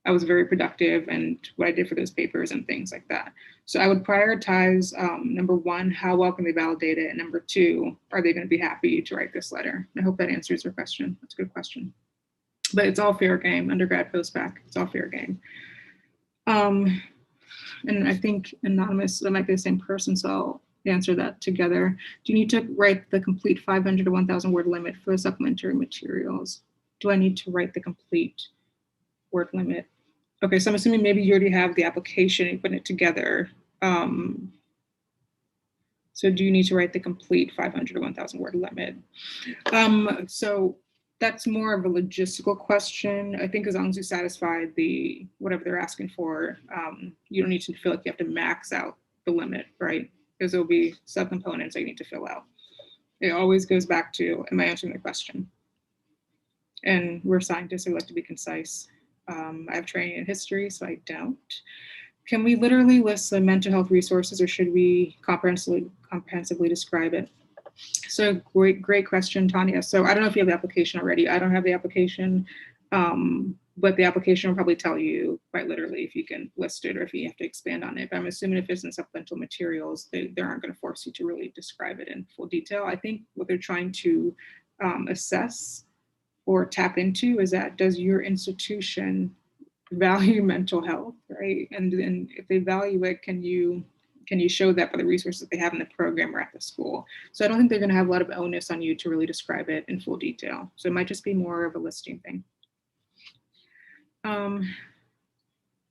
I was very productive and what I did for those papers and things like that. So I would prioritize number 1, how well can they validate it? And number 2, are they going to be happy to write this letter? I hope that answers your question. That's a good question. But it's all fair game, undergrad, post-bac, it's all fair game. And I think Anonymous, that might be the same person, so I'll answer that together. Do you need to write the complete 500 to 1,000 word limit for the supplementary materials? Do I need to write the complete word limit? Okay, so I'm assuming maybe you already have the application and putting it together. So do you need to write the complete 500 to 1,000 word limit? So that's more of a logistical question. I think as long as you satisfy whatever they're asking for, you don't need to feel like you have to max out the limit, right? Because there'll be subcomponents that you need to fill out. It always goes back to, am I answering the question? And we're scientists who like to be concise. I have training in history, so I don't. Can we literally list the mental health resources, or should we comprehensively describe it? So great question, Tanya. So I don't know if you have the application already. I don't have the application, but the application will probably tell you quite literally if you can list it or if you have to expand on it. But I'm assuming if it's in supplemental materials, they aren't going to force you to really describe it in full detail. I think what they're trying to assess or tap into is that, does your institution value mental health, right? And then if they value it, can you show that by the resources that they have in the program or at the school? So I don't think they're going to have a lot of onus on you to really describe it in full detail. So it might just be more of a listing thing.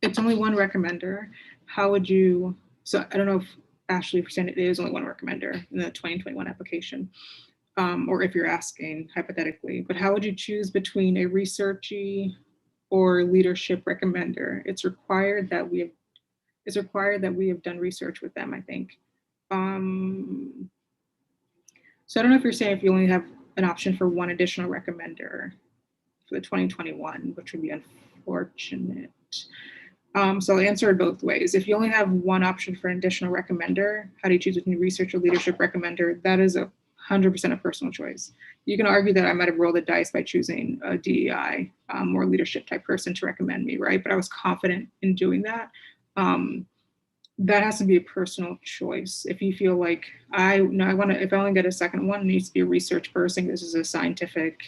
It's only one recommender. How would you, so I don't know if Ashley percent it is only one recommender in the 2021 application, or if you're asking hypothetically, but how would you choose between a researchy or leadership recommender? It's required that we have done research with them, I think. So I don't know if you're saying if you only have an option for one additional recommender for the 2021, which would be unfortunate. So I'll answer it both ways. If you only have one option for an additional recommender, how do you choose between research or leadership recommender? That is 100% a personal choice. You can argue that I might have rolled the dice by choosing a DEI or leadership type person to recommend me, right? But I was confident in doing that. That has to be a personal choice. If you feel like if I only get a second one, it needs to be a research person. This is a scientific,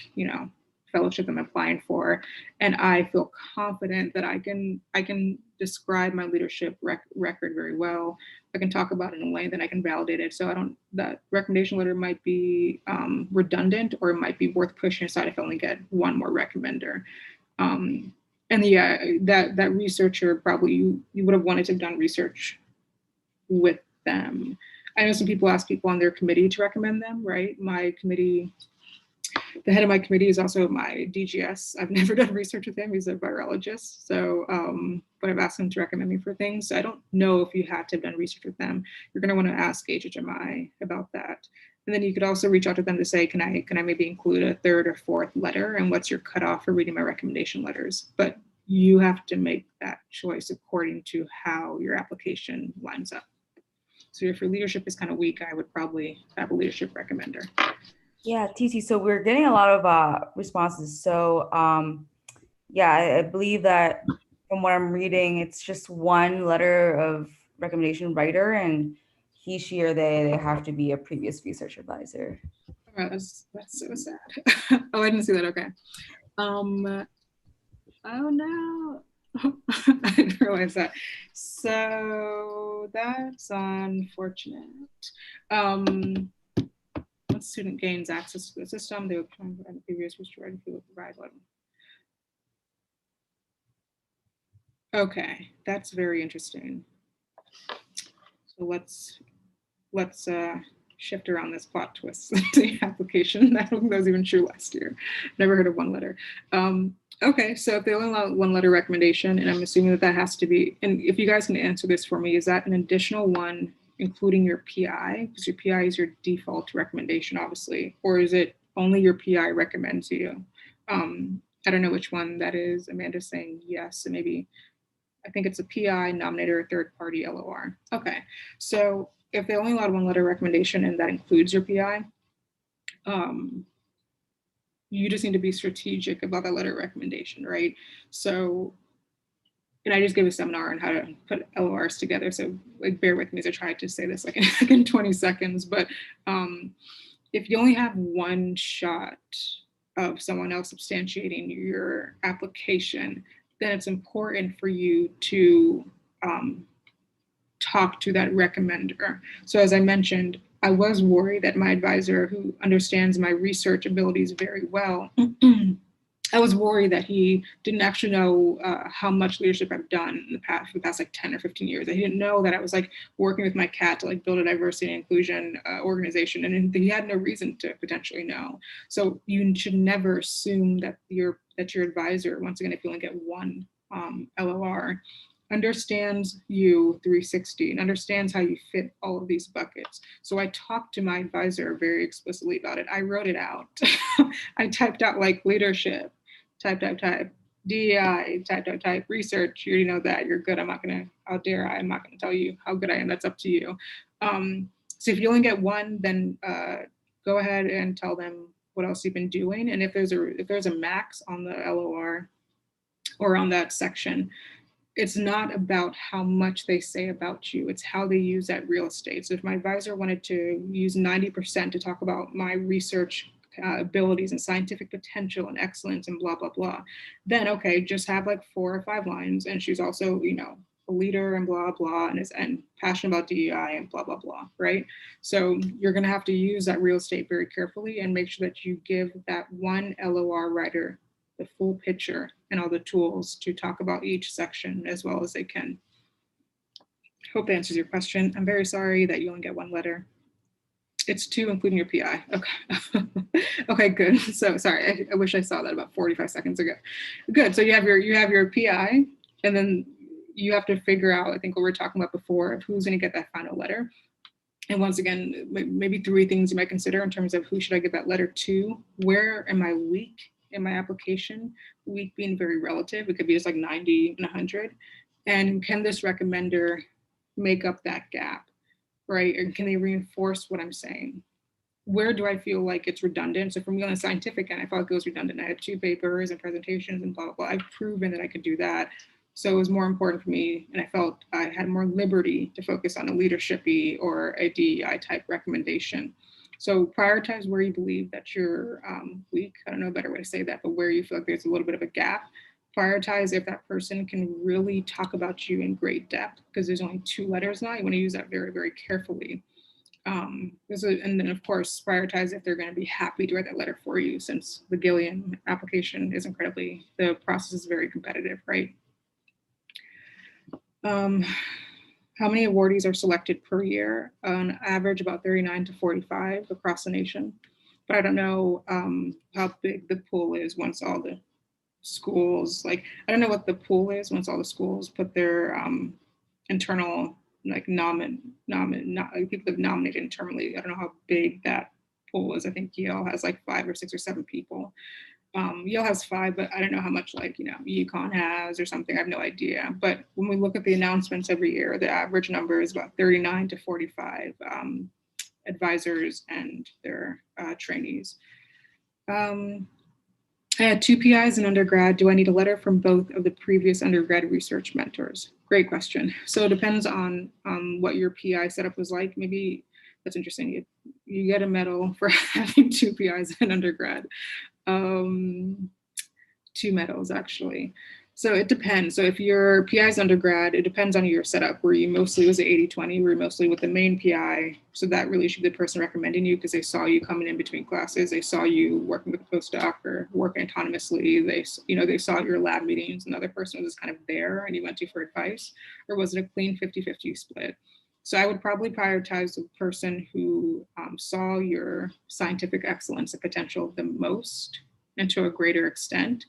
fellowship I'm applying for, and I feel confident that I can describe my leadership record very well. I can talk about it in a way that I can validate it. So that recommendation letter might be redundant, or it might be worth pushing aside if I only get one more recommender. And yeah, that researcher, probably you would have wanted to have done research with them. I know some people ask people on their committee to recommend them, right? The head of my committee is also my DGS. I've never done research with him. He's a virologist. So, but I've asked him to recommend me for things. So I don't know if you had to have done research with them. You're going to want to ask HHMI about that. And then you could also reach out to them to say, can I maybe include a third or fourth letter? And what's your cutoff for reading my recommendation letters? But you have to make that choice according to how your application lines up. So if your leadership is kind of weak, I would probably have a leadership recommender. Yeah, TC, so we're getting a lot of responses. So yeah, I believe that from what I'm reading, it's just one letter of recommendation writer, and he, she, or they have to be a previous research advisor. Oh, that's so sad. Oh, I didn't see that. Okay. Oh no. I didn't realize that. So that's unfortunate. When student gains access to the system, they would come and the previous research will provide one. Okay, that's very interesting. So let's shift around this plot twist to the application. I don't think that was even true last year. Never heard of one letter. Okay, so if they only allow one letter recommendation, and I'm assuming that has to be, and if you guys can answer this for me, is that an additional one including your PI? Because your PI is your default recommendation, obviously, or is it only your PI recommends you? I don't know which one that is. Amanda's saying yes, and maybe, I think it's a PI, nominator, or third party LOR. Okay, so if they only allowed one letter recommendation and that includes your PI, you just need to be strategic about that letter recommendation, right? So, and I just gave a seminar on how to put LORs together. So like, bear with me as I try to say this like in 20 seconds, but if you only have one shot of someone else substantiating your application, then it's important for you to talk to that recommender. So as I mentioned, I was worried that my advisor, who understands my research abilities very well, I was worried that he didn't actually know how much leadership I've done for the past like 10 or 15 years. He didn't know that I was like working with my cat to like build a diversity and inclusion organization, and he had no reason to potentially know. So you should never assume that your advisor, once again, if you only get one LOR, understands you 360 and understands how you fit all of these buckets. So I talked to my advisor very explicitly about it. I wrote it out. I typed out like leadership, type, DEI, type, research, you already know that, you're good. I'm not gonna tell you how good I am, that's up to you. So if you only get one, then go ahead and tell them what else you've been doing. And if there's a max on the LOR or on that section, it's not about how much they say about you, it's how they use that real estate. So if my advisor wanted to use 90% to talk about my research abilities and scientific potential and excellence and blah, blah, blah, then okay, just have like 4 or 5 lines. And she's also, you know, a leader and blah, blah, and passionate about DEI and blah, blah, blah, right? So you're gonna have to use that real estate very carefully and make sure that you give that one LOR writer the full picture and all the tools to talk about each section as well as they can. Hope that answers your question. I'm very sorry that you only get 1 letter. It's 2, including your PI. Okay. Okay, good. So sorry, I wish I saw that about 45 seconds ago. Good. So you have your PI, and then you have to figure out, I think what we were talking about before, of who's going to get that final letter. And once again, maybe 3 things you might consider in terms of who should I give that letter to, where am I weak in my application, weak being very relative, it could be just like 90 and 100, and can this recommender make up that gap, right? And can they reinforce what I'm saying? Where do I feel like it's redundant? So for me on the scientific end, I felt like it was redundant. I had 2 papers and presentations and blah, blah, blah. I've proven that I could do that. So it was more important for me, and I felt I had more liberty to focus on a leadership-y or a DEI type recommendation. So prioritize where you believe that you're weak. I don't know a better way to say that, but where you feel like there's a little bit of a gap. Prioritize if that person can really talk about you in great depth, because there's only 2 letters now. You want to use that very, very carefully. And then of course, prioritize if they're going to be happy to write that letter for you, since the Gilliam application is the process is very competitive, right? How many awardees are selected per year? On average, about 39 to 45 across the nation. But I don't know how big the pool is once all the schools, I don't know what the pool is once all the schools put their internal, people have nominated internally. I don't know how big that pool is. I think Yale has like 5 or 6 or 7 people. Yale has 5, but I don't know how much UConn has or something. I have no idea. But when we look at the announcements every year, the average number is about 39 to 45 advisors and their trainees. I had 2 PIs in undergrad. Do I need a letter from both of the previous undergrad research mentors? Great question. So it depends on what your PI setup was like. Maybe that's interesting. You get a medal for having 2 PIs in undergrad. 2 medals actually. So it depends. So if your PI is undergrad, it depends on your setup. Where you mostly was 80-20, where you're mostly with the main PI. So that really should be the person recommending you, because they saw you coming in between classes. They saw you working with a postdoc or working autonomously. They saw your lab meetings, and the other person was just kind of there and you went to for advice. Or was it a clean 50-50 split? So I would probably prioritize the person who saw your scientific excellence and potential the most and to a greater extent.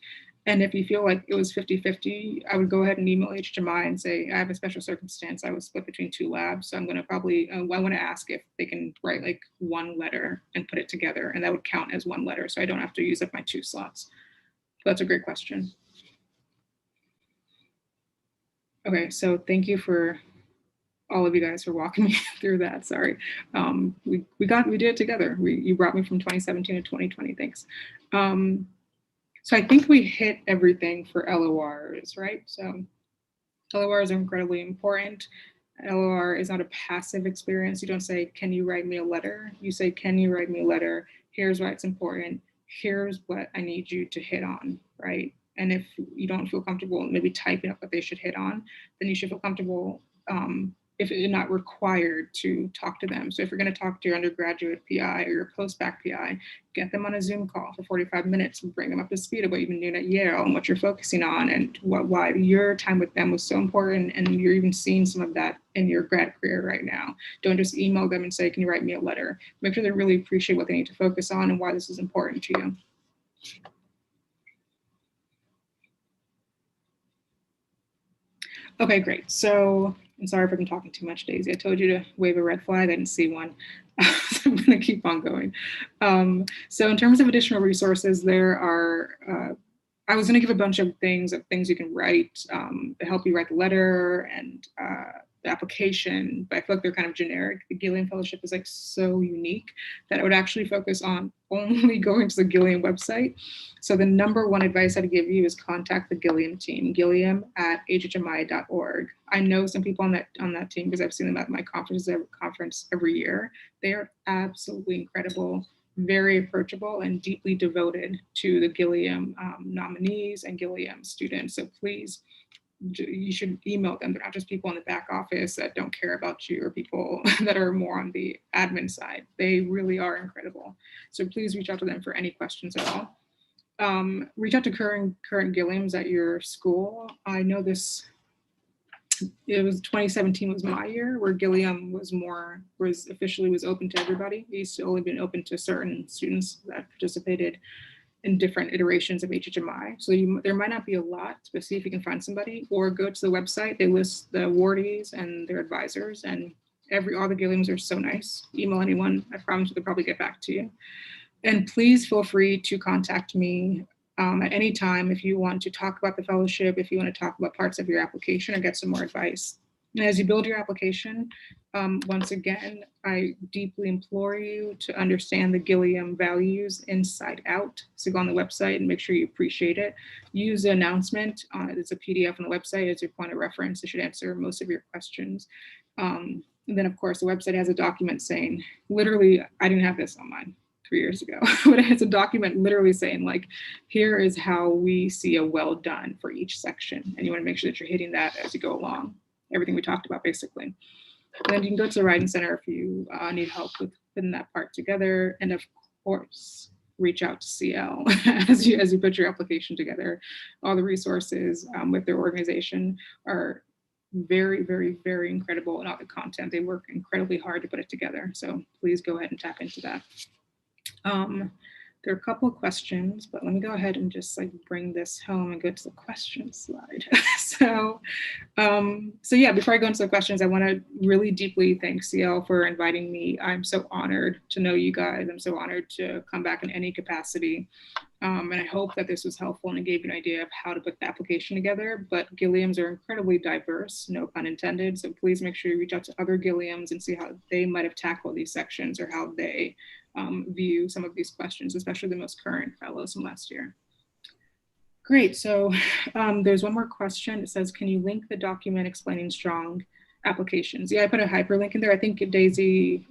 And if you feel like it was 50-50, I would go ahead and email HHMI and say, I have a special circumstance. I was split between 2 labs. So I'm going to probably, I want to ask if they can write like 1 letter and put it together. And that would count as 1 letter. So I don't have to use up my 2 slots. So that's a great question. Okay, so thank you for all of you guys for walking me through that. Sorry, we did it together. You brought me from 2017 to 2020. Thanks. So I think we hit everything for LORs, right? So LORs are incredibly important. LOR is not a passive experience. You don't say, can you write me a letter? You say, can you write me a letter? Here's why it's important. Here's what I need you to hit on, right? And if you don't feel comfortable maybe typing up what they should hit on, then you should feel comfortable if you're not required to talk to them. So if you're going to talk to your undergraduate PI or your post-bac PI, get them on a Zoom call for 45 minutes and bring them up to speed of what you've been doing at Yale and what you're focusing on and why your time with them was so important. And you're even seeing some of that in your grad career right now. Don't just email them and say, can you write me a letter? Make sure they really appreciate what they need to focus on and why this is important to you. Okay, great. So I'm sorry if I'm talking too much, Daisy. I told you to wave a red flag. I didn't see one. So I'm going to keep on going. So in terms of additional resources, there are I was going to give a bunch of things you can write to help you write the letter and the application, but I feel like they're kind of generic. The Gilliam Fellowship is like so unique that I would actually focus on only going to the Gilliam website. So the number one advice I'd give you is contact the Gilliam team, gilliam@hhmi.org. I know some people on that team because I've seen them at my conference every year. They are absolutely incredible, very approachable, and deeply devoted to the Gilliam nominees and Gilliam students. So please, you should email them. They're not just people in the back office that don't care about you or people that are more on the admin side. They really are incredible. So please reach out to them for any questions at all. Reach out to current Gilliams at your school. I know it was 2017 was my year where Gilliam was officially open to everybody. It used to only been open to certain students that participated in different iterations of HHMI. So there might not be a lot, but see if you can find somebody, or go to the website. They list the awardees and their advisors, and all the Gilliams are so nice. Email anyone, I promise they'll probably get back to you. And please feel free to contact me at any time if you want to talk about the fellowship, if you want to talk about parts of your application or get some more advice. And as you build your application, once again, I deeply implore you to understand the Gilliam values inside out. So go on the website and make sure you appreciate it. Use the announcement. It's a PDF on the website as your point of reference. It should answer most of your questions. And then, of course, the website has a document saying, literally, I didn't have this on mine 3 years ago, but it's a document literally saying, like, here is how we see a well done for each section. And you want to make sure that you're hitting that as you go along. Everything we talked about, basically. And then you can go to the Writing Center if you need help with putting that part together. And of course, reach out to CL as you put your application together. All the resources with their organization are very, very, very incredible, and all the content. They work incredibly hard to put it together. So please go ahead and tap into that. There are a couple of questions, but let me go ahead and just like bring this home and go to the question slide. So yeah, before I go into the questions, I want to really deeply thank CL for inviting me. I'm so honored to know you guys. I'm so honored to come back in any capacity. And I hope that this was helpful and it gave you an idea of how to put the application together. But Gilliams are incredibly diverse, no pun intended. So please make sure you reach out to other Gilliams and see how they might have tackled these sections or how they view some of these questions, especially the most current fellows from last year. Great, so there's one more question. It says, can you link the document explaining strong applications? Yeah, I put a hyperlink in there. I think Daisy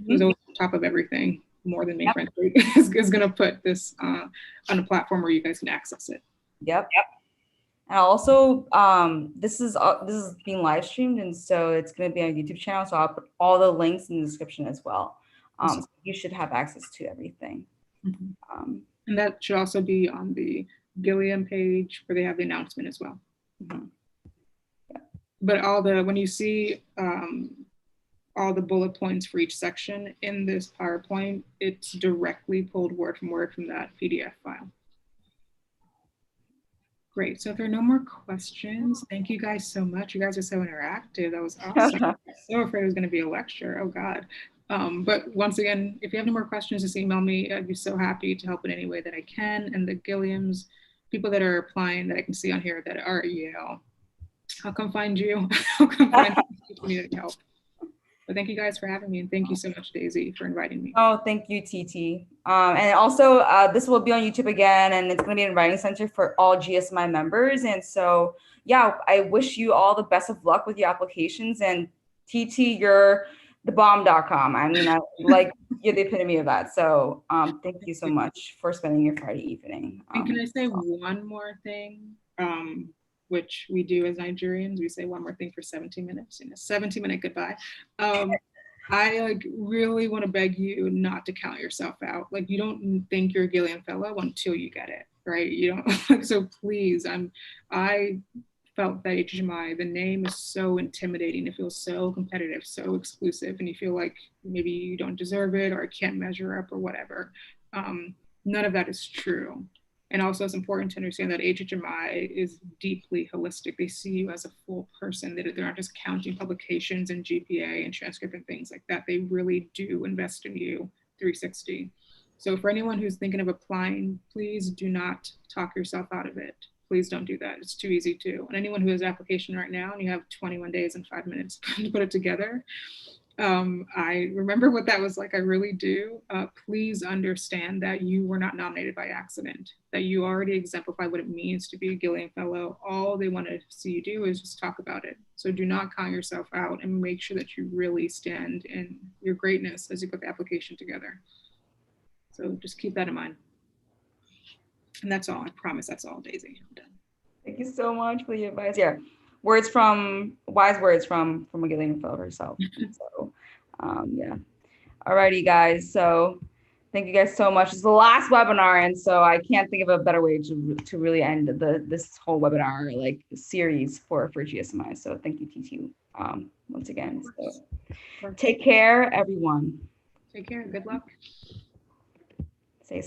was on top of everything more than me, yep. Frankly, is gonna put this on a platform where you guys can access it. Yep. And also, this is being live streamed, and so it's going to be on YouTube channel. So I'll put all the links in the description as well. So you should have access to everything. Mm-hmm. And that should also be on the Gilliam page where they have the announcement as well. Mm-hmm. Yeah. But when you see all the bullet points for each section in this PowerPoint, it's directly pulled word from word from that PDF file. Great, so if there are no more questions, thank you guys so much. You guys are so interactive. That was awesome. I was so afraid it was going to be a lecture. Oh God. But once again, if you have any more questions, just email me. I'd be so happy to help in any way that I can. And the Gilliams, people that are applying that I can see on here that are at Yale, I'll come find you. I'll come find you if you need any help. But thank you guys for having me. And thank you so much, Daisy, for inviting me. Oh, thank you, TT. And also, this will be on YouTube again, and it's going to be in Writing Center for all GSMI members. And so, yeah, I wish you all the best of luck with your applications. And TT, you're thebomb.com. I mean, you're the epitome of that. So thank you so much for spending your Friday evening. And can I say one more thing? Which we do as Nigerians, we say one more thing for 17 minutes, 17-minute goodbye. I really want to beg you not to count yourself out. Like, you don't think you're a Gilliam Fellow until you get it, right? You don't, so please, I felt that HHMI, the name is so intimidating. It feels so competitive, so exclusive, and you feel like maybe you don't deserve it or can't measure up or whatever. None of that is true. And also it's important to understand that HHMI is deeply holistic. They see you as a full person. They're not just counting publications and GPA and transcript and things like that. They really do invest in you 360. So for anyone who's thinking of applying, please do not talk yourself out of it. Please don't do that. It's too easy to. And anyone who has an application right now and you have 21 days and 5 minutes to put it together, I remember what that was like. I really do. Please understand that you were not nominated by accident, that you already exemplify what it means to be a Gilliam Fellow. All they want to see you do is just talk about it. So do not count yourself out and make sure that you really stand in your greatness as you put the application together. So just keep that in mind. And that's all. I promise that's all, Daisy. I'm done. Thank you so much for the advice. Yeah. Wise words from a Gilliam Fellow herself. So, yeah. Alrighty, guys. So, thank you guys so much. It's the last webinar, and so I can't think of a better way to really end this whole webinar like series for GSMI. So, thank you, TT, once again. So, take care, everyone. Take care. Good luck.